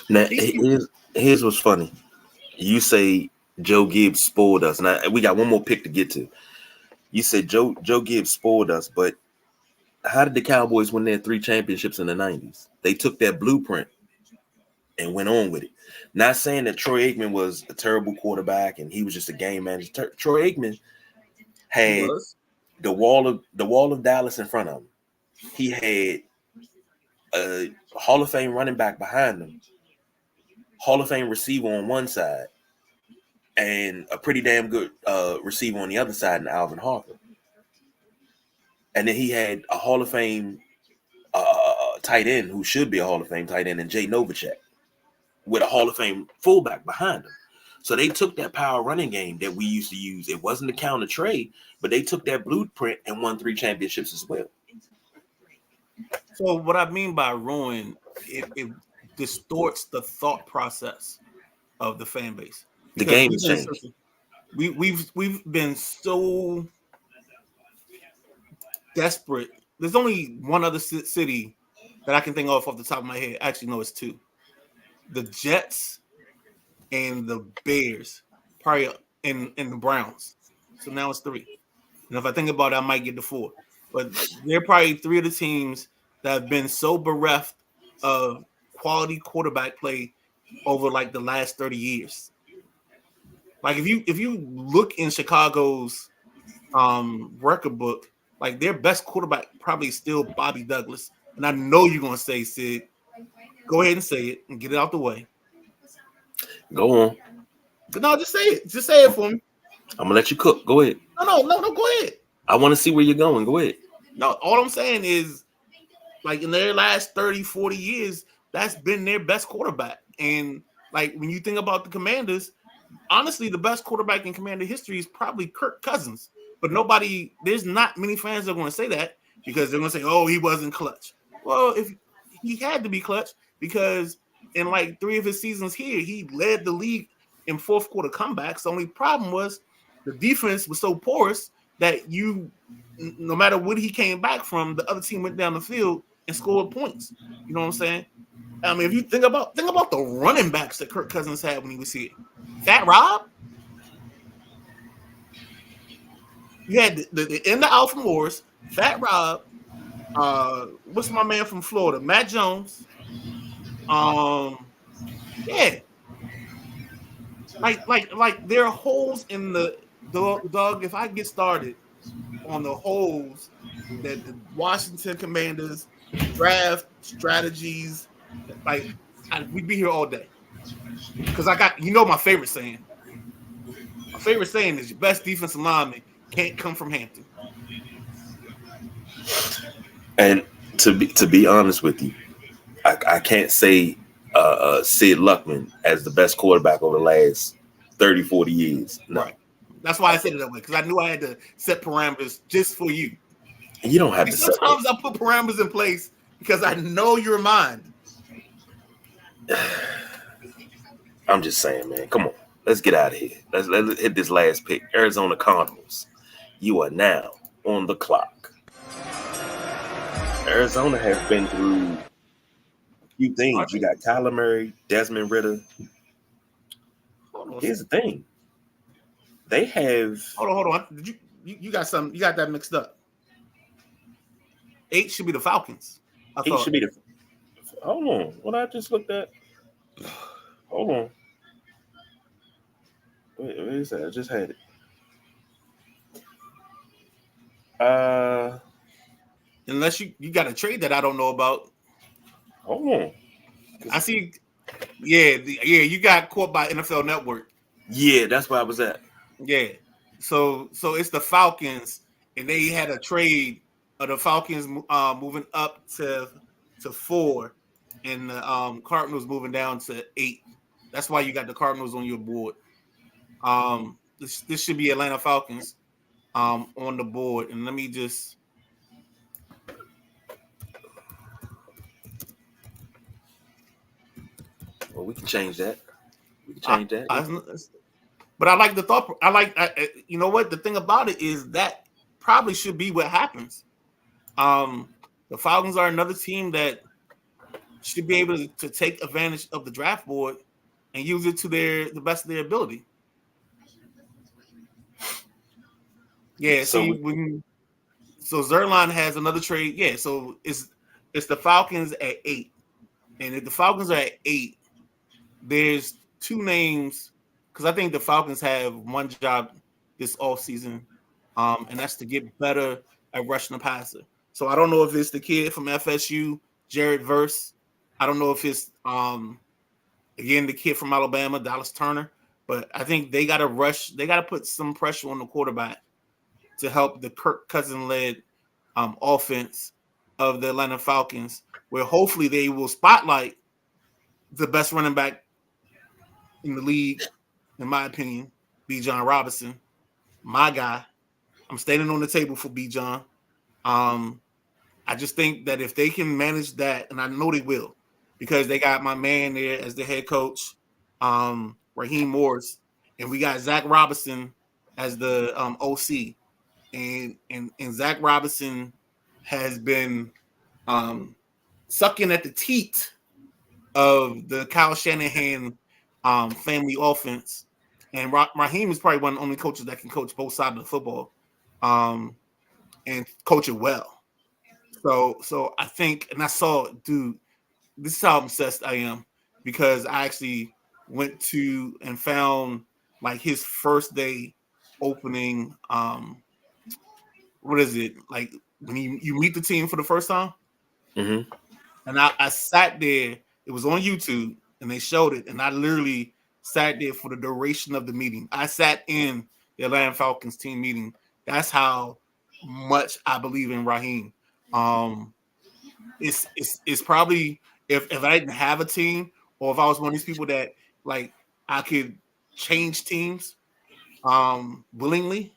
Now here's what's funny. You say Joe Gibbs spoiled us. Now we got one more pick to get to. You said Joe Gibbs spoiled us, but how did the Cowboys win their 3 championships in the 90s? They took that blueprint and went on with it. Not saying that Troy Aikman was a terrible quarterback and he was just a game manager. Troy Aikman had the wall of Dallas in front of him. He had a Hall of Fame running back behind him, Hall of Fame receiver on one side, and a pretty damn good receiver on the other side in Alvin Harper. And then he had a Hall of Fame tight end who should be a Hall of Fame tight end in Jay Novacek with a Hall of Fame fullback behind him. So they took that power running game that we used to use. It wasn't a counter trade, but they took that blueprint and won 3 championships as well. So what I mean by ruin, it distorts the thought process of the fan base. The game has changed. We've been so desperate. There's only one other city that I can think of off the top of my head. Actually, no, it's 2. The Jets and the Bears, probably in the Browns. So now it's 3. And if I think about it, I might get to 4. But they're probably 3 of the teams that have been so bereft of quality quarterback play over like the last 30 years. Like if you look in Chicago's record book, like their best quarterback probably is still Bobby Douglas. And I know you're gonna say, Sid, go ahead and say it and get it out the way. Go on. No, just say it. Just say it for me. I'm gonna let you cook. Go ahead. No, go ahead. I want to see where you're going. Go ahead. No, all I'm saying is, like in their last 30, 40 years, that's been their best quarterback. And like when you think about the Commanders, honestly, the best quarterback in Commander history is probably Kirk Cousins. But there's not many fans that are going to say that because they're going to say, oh, he wasn't clutch. Well, if he had to be clutch because in like 3 of his seasons here, he led the league in fourth quarter comebacks. The only problem was the defense was so porous that no matter what he came back from, the other team went down the field and scored points. You know what I'm saying? I mean, if you think about the running backs that Kirk Cousins had when he was here. Fat Rob. You had the end of Alpha Morris, Fat Rob. What's my man from Florida? Matt Jones. Yeah. Like there are holes in the dog. If I get started on the holes that the Washington Commanders draft strategies, we'd be here all day. Because I got my favorite saying. My favorite saying is your best defensive lineman can't come from Hampton. And to be honest with you, I can't say Sid Luckman as the best quarterback over the last 30, 40 years. No. Right. That's why I said it that way, because I knew I had to set parameters just for you. You don't have to set sometimes I put parameters in place because I know your mind. I'm just saying, man. Come on. Let's get out of here. Let's hit this last pick. Arizona Cardinals. You are now on the clock. Arizona has been through a few things. You got Kyler Murray, Desmond Ridder. Here's the thing. They have. Hold on. Did you got something? You got that mixed up. 8 should be the Falcons. 8 should be the. Hold on. What I just looked at. Hold on. Wait is that? I just had it. Unless you got a trade that I don't know about. Hold on. I see. Yeah, you got caught by NFL Network. Yeah, that's where I was at. Yeah. So it's the Falcons, and they had a trade of the Falcons moving up to 4, and the Cardinals moving down to 8. That's why you got the Cardinals on your board. This should be Atlanta Falcons on the board, and let me just. Well, we can change that. But I like the thought. You know what? The thing about it is that probably should be what happens. The Falcons are another team that should be able to take advantage of the draft board and use it to the best of their ability. Yeah. So Zerline has another trade. Yeah. So it's the Falcons at 8, and if the Falcons are at 8, there's two names because I think the Falcons have one job this offseason, and that's to get better at rushing the passer. So I don't know if it's the kid from FSU, Jared Verse. I don't know if it's again the kid from Alabama, Dallas Turner. But I think they got to rush. They got to put some pressure on the quarterback to help the Kirk Cousin led offense of the Atlanta Falcons, where hopefully they will spotlight the best running back in the league, in my opinion, B. John Robinson, my guy. I'm standing on the table for B. John. I just think that if they can manage that, and I know they will, because they got my man there as the head coach, Raheem Morris, and we got Zach Robinson as the OC, and Zach Robinson has been sucking at the teat of the Kyle Shanahan family offense. And Raheem is probably one of the only coaches that can coach both sides of the football and coach it well. So I think, and I saw, dude, this is how obsessed I am because I actually went to and found like his first day opening. What is it like when you meet the team for the first time? Mm-hmm. And I sat there. It was on YouTube, and they showed it, and I literally sat there for the duration of the meeting. I sat in the Atlanta Falcons team meeting. That's how much I believe in Raheem. It's probably if I didn't have a team, or if I was one of these people that like I could change teams willingly,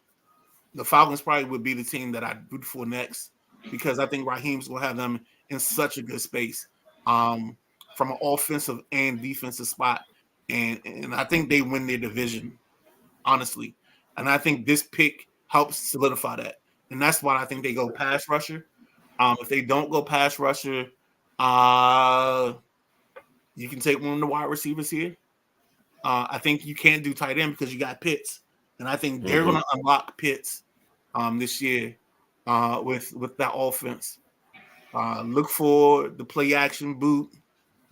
the Falcons probably would be the team that I'd root for next because I think Raheem's gonna have them in such a good space from an offensive and defensive spot, and I think they win their division honestly, and I think this pick helps solidify that, and that's why I think they go pass rusher. If they don't go pass rusher, you can take one of the wide receivers here. I think you can't do tight end because you got Pitts, and I think they're going to unlock Pitts this year with that offense. Look for the play action boot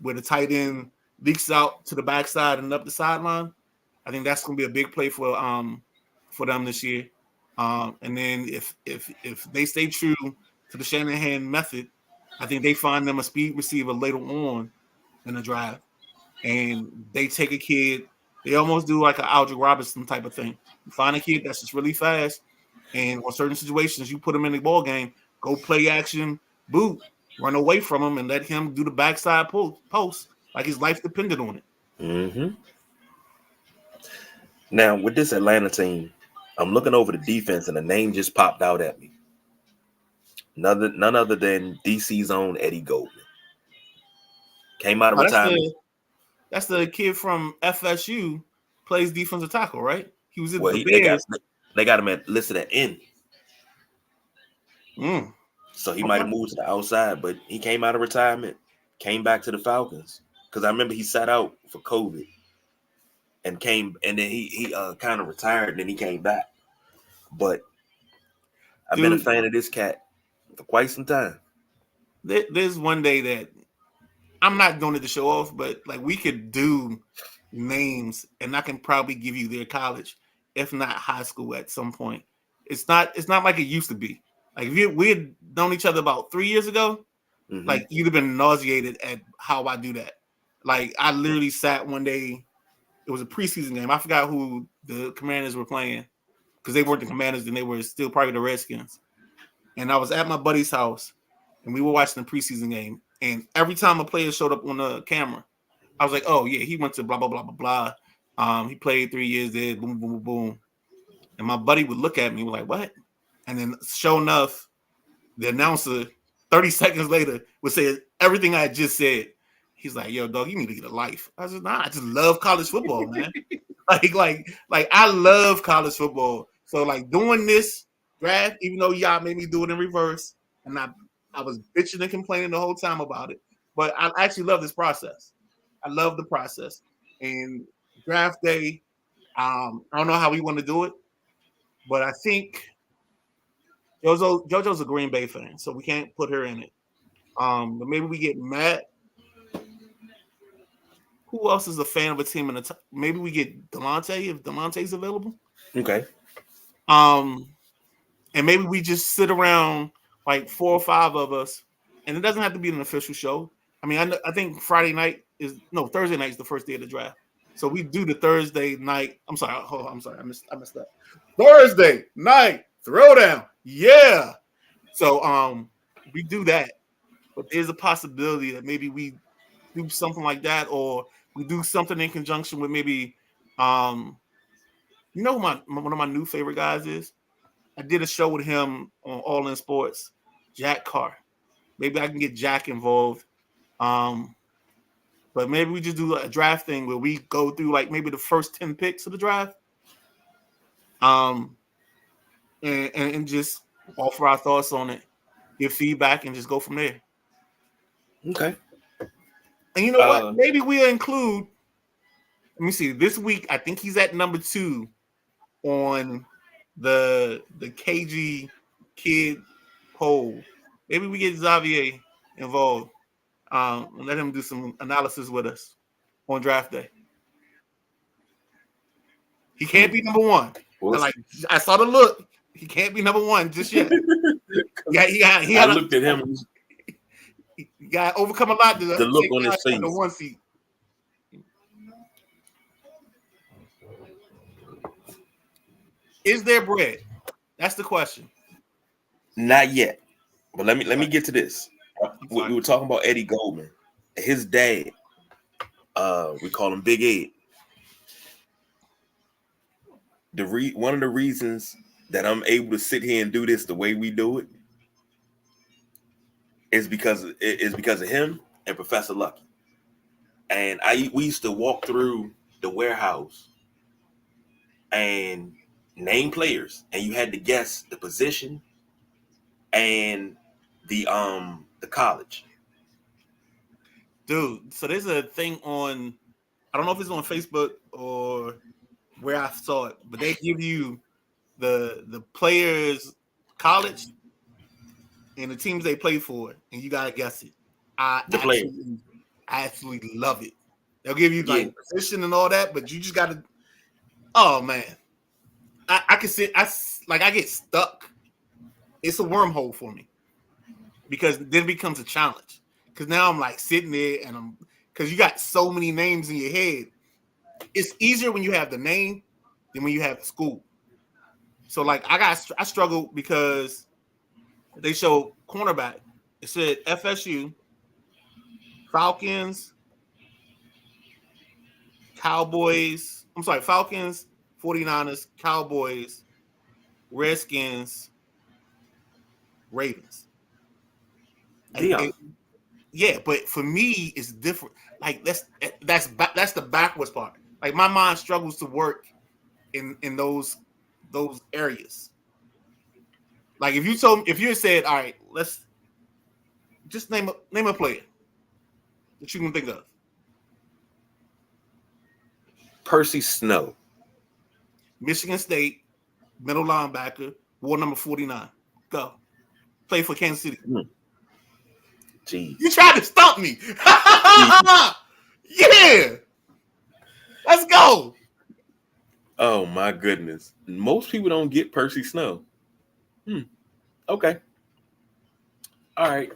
where the tight end leaks out to the backside and up the sideline. I think that's going to be a big play for them this year. And then if they stay true to the Shanahan method, I think they find them a speed receiver later on in the draft, and they take a kid. They almost do like an Aldrick Robinson type of thing. You find a kid that's just really fast, and on certain situations, you put him in the ball game, go play action, boot, run away from him, and let him do the backside post like his life depended on it. Mm-hmm. Now with this Atlanta team, I'm looking over the defense, and a name just popped out at me. None other than DC's own Eddie Goldman. Came out of retirement. That's the kid from FSU, plays defensive tackle, right? He was in the Bears. They got him listed at N. So he might have moved to the outside, but he came out of retirement, came back to the Falcons. Because I remember he sat out for COVID and then he kind of retired, and then he came back. But I've been a fan of this cat for quite some time. There's one day that I'm not doing it to show off, but like we could do names, and I can probably give you their college, if not high school, at some point. It's not like it used to be. Like we had known each other about 3 years ago. Like you'd have been nauseated at how I do that. Like I literally sat one day. It was a preseason game. I forgot who the Commanders were playing because they weren't the Commanders, and they were still probably the Redskins. And I was at my buddy's house, and we were watching the preseason game. And every time a player showed up on the camera, I was like, "Oh yeah, he went to blah blah blah blah blah. He played 3 years there. Boom boom boom boom." And my buddy would look at me, like, "What?" And then, sure enough, the announcer 30 seconds later would say everything I just said. He's like, "Yo, dog, you need to get a life." I said, "Nah, I just love college football, man. like I love college football. So like doing this draft, even though y'all made me do it in reverse, and I was bitching and complaining the whole time about it, but I actually love this process. I love the process. And draft day, I don't know how we want to do it, but I think JoJo's a Green Bay fan, so we can't put her in it. But maybe we get Matt. who else is a fan of a team in the top? Maybe we get Delonte if Delonte's available. Okay. And maybe we just sit around like 4 or 5 of us, and it doesn't have to be an official show. I mean, I think Thursday night is the first day of the draft. So we do the Thursday night. I'm sorry. I messed up. Thursday night throwdown. Yeah. So we do that. But there's a possibility that maybe we do something like that, or we do something in conjunction with maybe one of my new favorite guys is. I did a show with him on All In Sports, Jack Carr. Maybe I can get Jack involved. But maybe we just do a draft thing where we go through like maybe the first 10 picks of the draft. And just offer our thoughts on it, give feedback, and just go from there. Okay. And you know what? Maybe we'll include. Let me see. This week, I think he's at number 2 on the KG kid poll. Maybe we get Xavier involved and let him do some analysis with us on draft day. He can't be number 1. Like I saw the look. He can't be number 1 just yet. I looked at him. You got to overcome a lot. The look on his face. The 1 seat. Is there bread? That's the question. Not yet. But let me get to this. We were talking about Eddie Goldman. His dad, we call him Big Ed. One of the reasons that I'm able to sit here and do this the way we do it is because of him and Professor Lucky. And we used to walk through the warehouse and name players, and you had to guess the position and the college. Dude, so there's a thing on, I don't know if it's on Facebook or where I saw it, but they give you the players' college and the teams they play for, and you gotta guess it. I absolutely love it. They'll give you like position and all that, but you just gotta. Oh man, I can sit. I get stuck. It's a wormhole for me because then it becomes a challenge. Because now I'm like sitting there and because you got so many names in your head. It's easier when you have the name than when you have the school. So like I struggled because they showed cornerback. It said FSU, Falcons, Cowboys. I'm sorry, Falcons, 49ers, Cowboys, Redskins, Ravens. Yeah, but for me, it's different. Like that's the backwards part. Like my mind struggles to work in those areas. Like if you had said, all right, let's just name a player that you can think of. Percy Snow, Michigan State, middle linebacker, wore number 49. Go. Play for Kansas City. Jeez. You tried to stump me. Yeah. Let's go. Oh my goodness. Most people don't get Percy Snow. Okay. All right.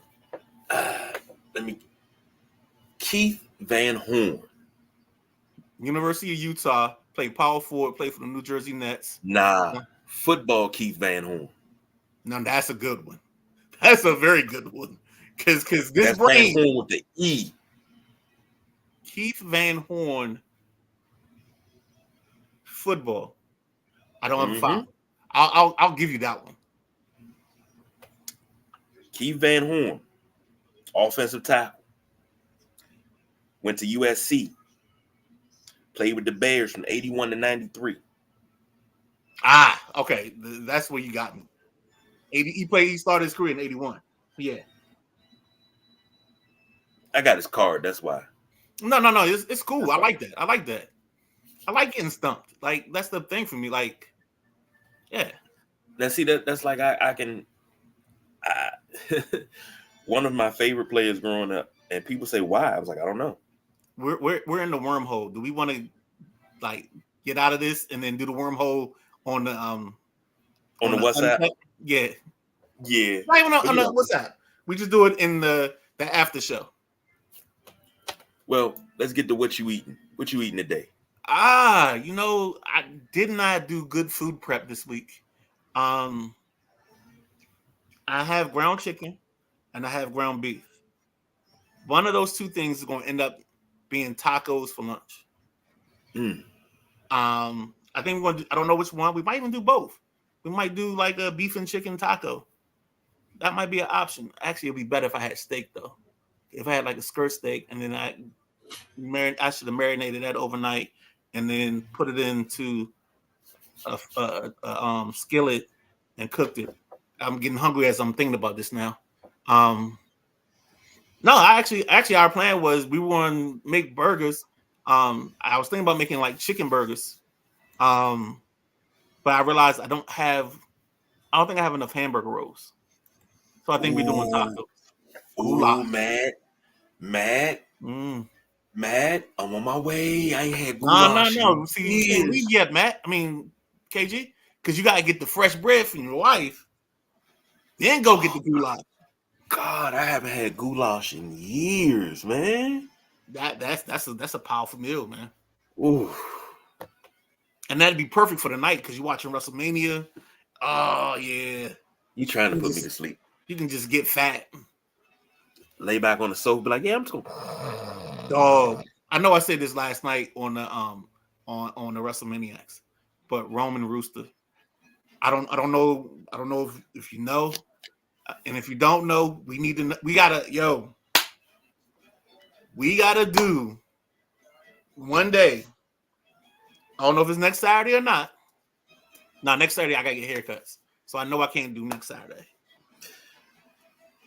Keith Van Horn. University of Utah, played power forward, played for the New Jersey Nets. Nah. Football Keith Van Horn. Now that's a good one. That's a very good one. Because this that's brain Van Horn with the E. Keith Van Horn football. I don't have a file. I'll give you that one. Keith Van Horn, offensive tackle. Went to USC. Played with the Bears from 81 to 93. Okay. That's where you got me. He started his career in 81. Yeah. I got his card, that's why. No. It's cool. I like that. I like getting stumped. Like, that's the thing for me. Like, yeah. Now, see, that's like I can one of my favorite players growing up, and people say, why? I was like, I don't know. we're in the wormhole. Do we want to like get out of this and then do the wormhole on the On the WhatsApp? Yeah. Yeah. Not even on the WhatsApp. We just do it in the after show. Well, let's get to what you eating. What you eating today? I did not do good food prep this week. I have ground chicken and I have ground beef. One of those two things is going to end up being tacos for lunch. I think we're going to I don't know which one. We might even do both. We might do like a beef and chicken taco. That might be an option. Actually, it'd be better if I had steak though. If I had like a skirt steak and then I should have marinated that overnight and then put it into a skillet and cooked it. I'm getting hungry as I'm thinking about this now. No, actually, our plan was we were going to make burgers. I was thinking about making like chicken burgers. But I realized I don't think I have enough hamburger rolls. So I think we're doing tacos. Ooh, Matt. Matt, I'm on my way. I ain't had goulash. No. See, you can't leave yet, Matt. I mean, KG, because you got to get the fresh bread from your wife. Then go get the goulash. God, I haven't had goulash in years, man. That's a powerful meal, man. Ooh. And that'd be perfect for the night because you're watching WrestleMania. Oh yeah. You trying to put me to sleep. You can just get fat. Lay back on the sofa, be like, yeah, I'm too. Dog. I know I said this last night on the on the WrestleManiacs, but Roman Rooster. I don't know if you know. And if you don't know, we gotta do one day. I don't know if it's next Saturday or not. No, next Saturday I gotta get haircuts. So I know I can't do next Saturday.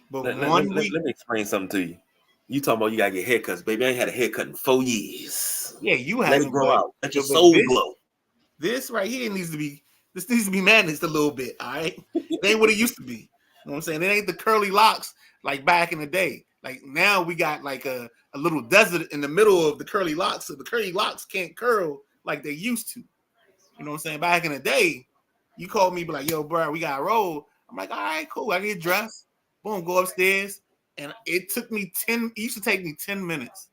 But let me explain something to you. You talking about you gotta get haircuts, baby. I ain't had a haircut in 4 years. Yeah, you have let it grow out. Let your soul glow. This right here needs to be managed a little bit, all right? It ain't what it used to be. You know what I'm saying? It ain't the curly locks like back in the day. Like now we got like a little desert in the middle of the curly locks, so the curly locks can't curl like they used to. You know what I'm saying? Back in the day, you called me, be like, yo, bro, we got to roll. I'm like, all right, cool. I get dressed. Boom, go upstairs. And it used to take me 10 minutes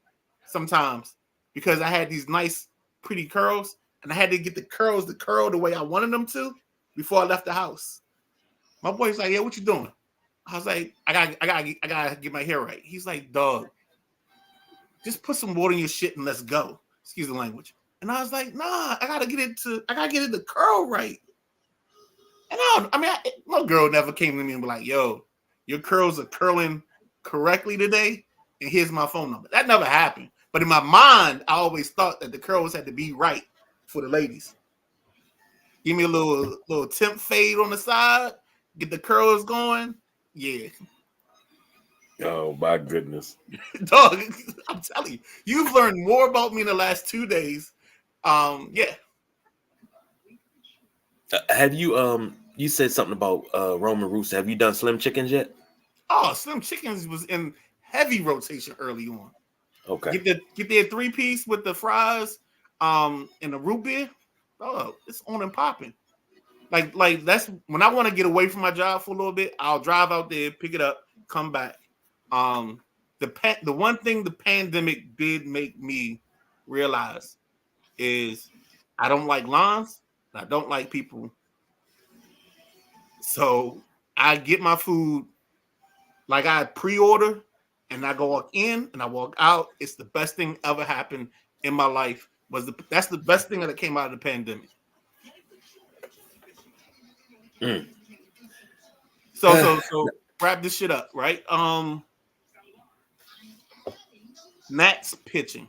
sometimes because I had these nice, pretty curls. And I had to get the curls to curl the way I wanted them to before I left the house. My boy's like, yeah, what you doing? I was like, I gotta get my hair right. He's like, dog, just put some water in your shit and let's go. Excuse the language. And I was like, nah, I gotta get it to curl right. And no girl never came to me and be like, yo, your curls are curling correctly today, and here's my phone number. That never happened. But in my mind, I always thought that the curls had to be right for the ladies. Give me a little temp fade on the side, get the curls going. Yeah. Oh my goodness. Dog, I'm telling you, you've learned more about me in the last 2 days. Yeah. Have you you said something about Roman Rooster. Have you done Slim Chickens yet? Oh, Slim Chickens was in heavy rotation early on. Okay. Get their 3-piece with the fries, and the root beer. Oh, it's on and popping. Like that's when I want to get away from my job for a little bit. I'll drive out there, pick it up, come back. The one thing the pandemic did make me realize is I don't like lines. I don't like people. So I get my food like I pre-order and I go in and I walk out. It's the best thing ever happened in my life. That's the best thing that came out of the pandemic. So wrap this shit up, right? Nats pitching.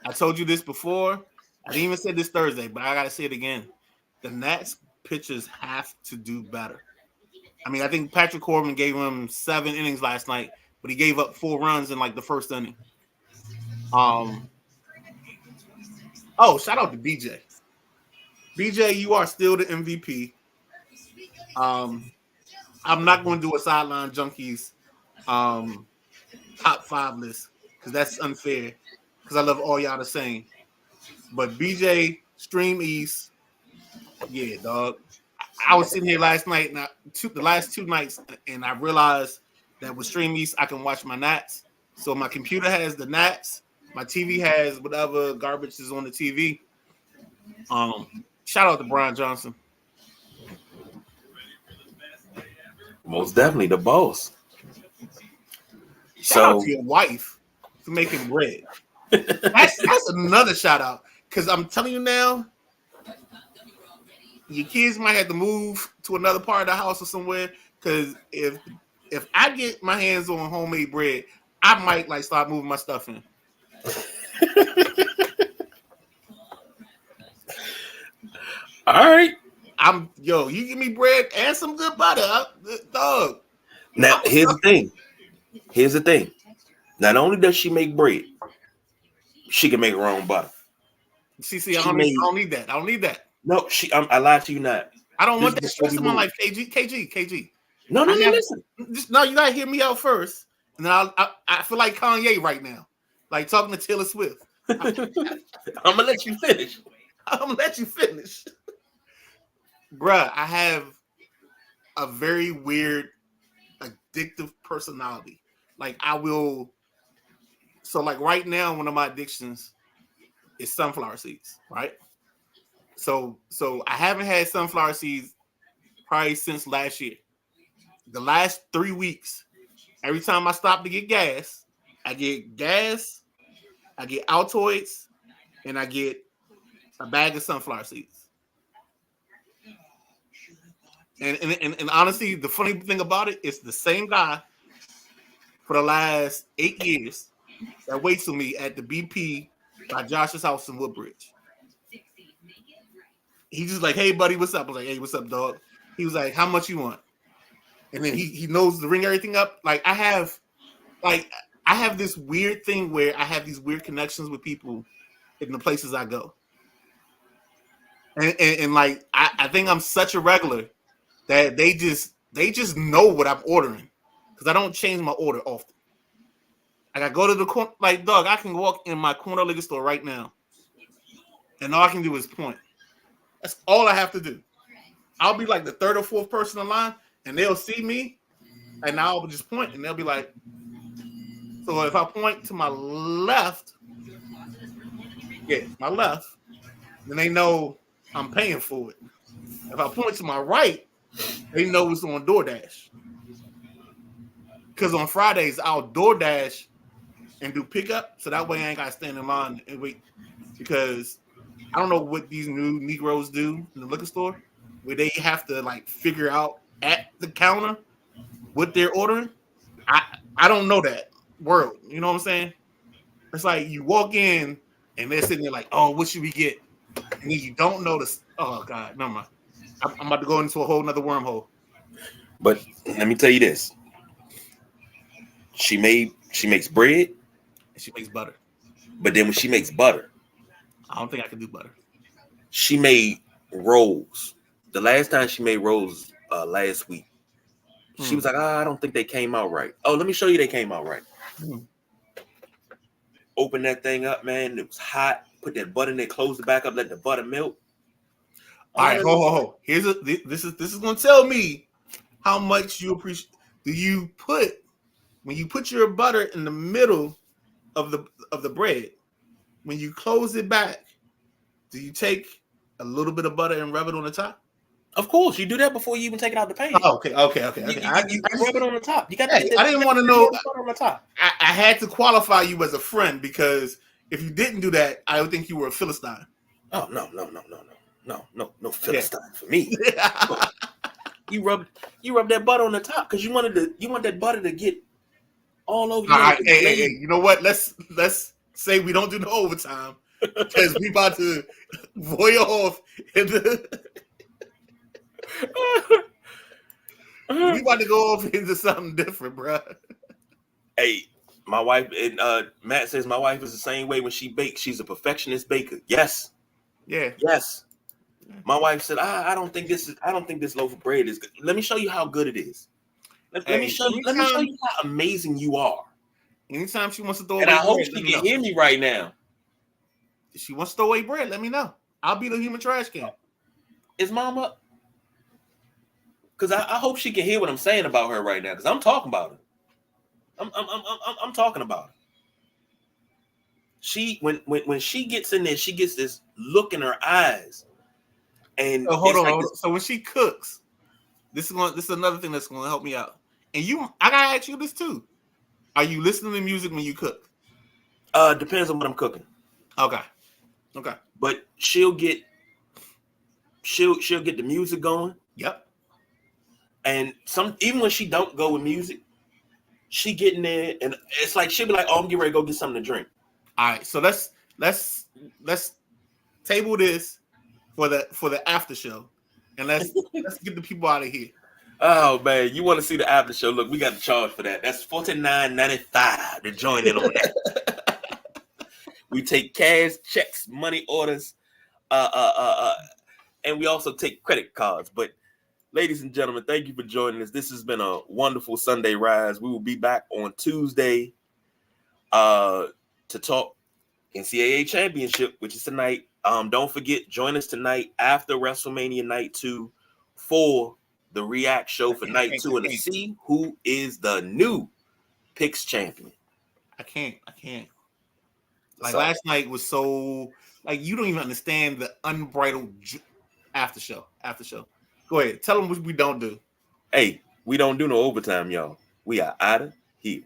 I told you this before. I didn't even say this Thursday, but I gotta say it again. The Nats pitchers have to do better. I mean, I think Patrick Corbin gave him 7 innings last night, but he gave up 4 runs in like the first inning. Oh, shout out to BJ. BJ, you are still the MVP. I'm not going to do a Sideline Junkies top 5 list because that's unfair. because I love all y'all the same. But BJ, Stream East, yeah, dog. I was sitting here last night, and the last 2 nights, and I realized that with Stream East, I can watch my Nats. So my computer has the Nats, my TV has whatever garbage is on the TV. Shout out to Brian Johnson. Most definitely the boss. Shout out to your wife for making bread. That's another shout out, because I'm telling you now, your kids might have to move to another part of the house or somewhere. Because if I get my hands on homemade bread, I might like start moving my stuff in. All right. You give me bread and some good butter, dog. Now here's the thing. Not only does she make bread, she can make her own butter. See, I don't need that. I don't need that. No, I lied to you not. I don't want that stress in my life. KG. No, listen. No, you gotta hear me out first. And then I feel like Kanye right now. Like talking to Taylor Swift. I'm gonna let you finish. Bruh, I have a very weird, addictive personality. Like like right now, one of my addictions is sunflower seeds, right? So I haven't had sunflower seeds probably since last year. The last 3 weeks, every time I stop to get gas, I get Altoids, and I get a bag of sunflower seeds. And honestly, the funny thing about it is the same guy for the last 8 years that waits on me at the BP by Josh's house in Woodbridge. He's just like, hey, buddy, what's up? I was like, hey, what's up, dog? He was like, how much you want? And then he knows to ring everything up. Like I have this weird thing where I have these weird connections with people in the places I go. And like I think I'm such a regular that they just know what I'm ordering, because I don't change my order often. Like I go to the corner, like dog, I can walk in my corner liquor store right now, and all I can do is point. That's all I have to do. I'll be like the third or fourth person in line, and they'll see me, and I'll just point, and they'll be like, so if I point to my left, my left, then they know I'm paying for it. If I point to my right, they know it's on DoorDash. Because on Fridays, I'll DoorDash and do pickup, so that way I ain't got to stand in line and wait. Because I don't know what these new Negroes do in the liquor store, where they have to like figure out at the counter what they're ordering. I don't know that world. You know what I'm saying? It's like you walk in and they're sitting there like, oh, what should we get? And then you don't notice. Oh God, never mind. I'm about to go into a whole nother wormhole. But let me tell you this: she makes bread, and she makes butter. But then when she makes butter, I don't think I can do butter. She made rolls. The last time she made rolls last week, she was like, I don't think they came out right. Oh, let me show you they came out right. Open that thing up, man. It was hot. Put that butter in there, close it back up, let the butter melt. All right, ho. This is gonna tell me how much you appreciate. Do you put, when you put your butter in the middle of the bread, when you close it back, do you take a little bit of butter and rub it on the top? Of course, you do that before you even take it out the pan. Oh, okay. You rub it on the top. You got. I didn't want to know. Butter on the top. I had to qualify you as a friend, because if you didn't do that, I would think you were a Philistine. Oh no Philistine for me. You rub that butter on the top because you want that butter to get all over. All right, hey, you know what? Let's say we don't do the overtime, because we about to voyeur off into. We about to go off into something different, bro. Hey, my wife and Matt says my wife is the same way when she bakes. She's a perfectionist baker. Yes. Yeah. Yes. My wife said, I don't think this loaf of bread is good. Let me show you how good it is. Let me show you how amazing you are. Anytime she wants to throw And away I hope bread, she let me can know. hear me right now. If she wants to throw away bread, let me know. I'll be the human trash can. Is mom up? Because I hope she can hear what I'm saying about her right now. Because I'm talking about her. I'm talking about her. She when she gets in there, she gets this look in her eyes, and So hold it's on. like Hold on. So when she cooks, this is another thing that's going to help me out. And I gotta ask you this too. Are you listening to music when you cook? depends on what I'm cooking. Okay. Okay. But she'll get the music going, Yep. and even when she don't go with music, she get in there, and it's like she'll be like, "Oh, I'm getting ready to go get something to drink." All right. So let's table this for the after show, and let's get the people out of here. Oh man, you want to see the after show? Look, we got to charge for that. That's $49.95 to join in on that. We take cash, checks, money orders, and we also take credit cards. But ladies and gentlemen, thank you for joining us. This has been a wonderful Sunday Rise. We will be back on Tuesday to talk NCAA Championship, which is tonight. Don't forget, join us tonight after WrestleMania Night 2 for the React show for Night 2 and to see who is the new Picks champion. I can't. Like last night was so like you don't even understand the unbridled after show. Go ahead, tell them what we don't do. Hey, we don't do no overtime, y'all. We are out of here.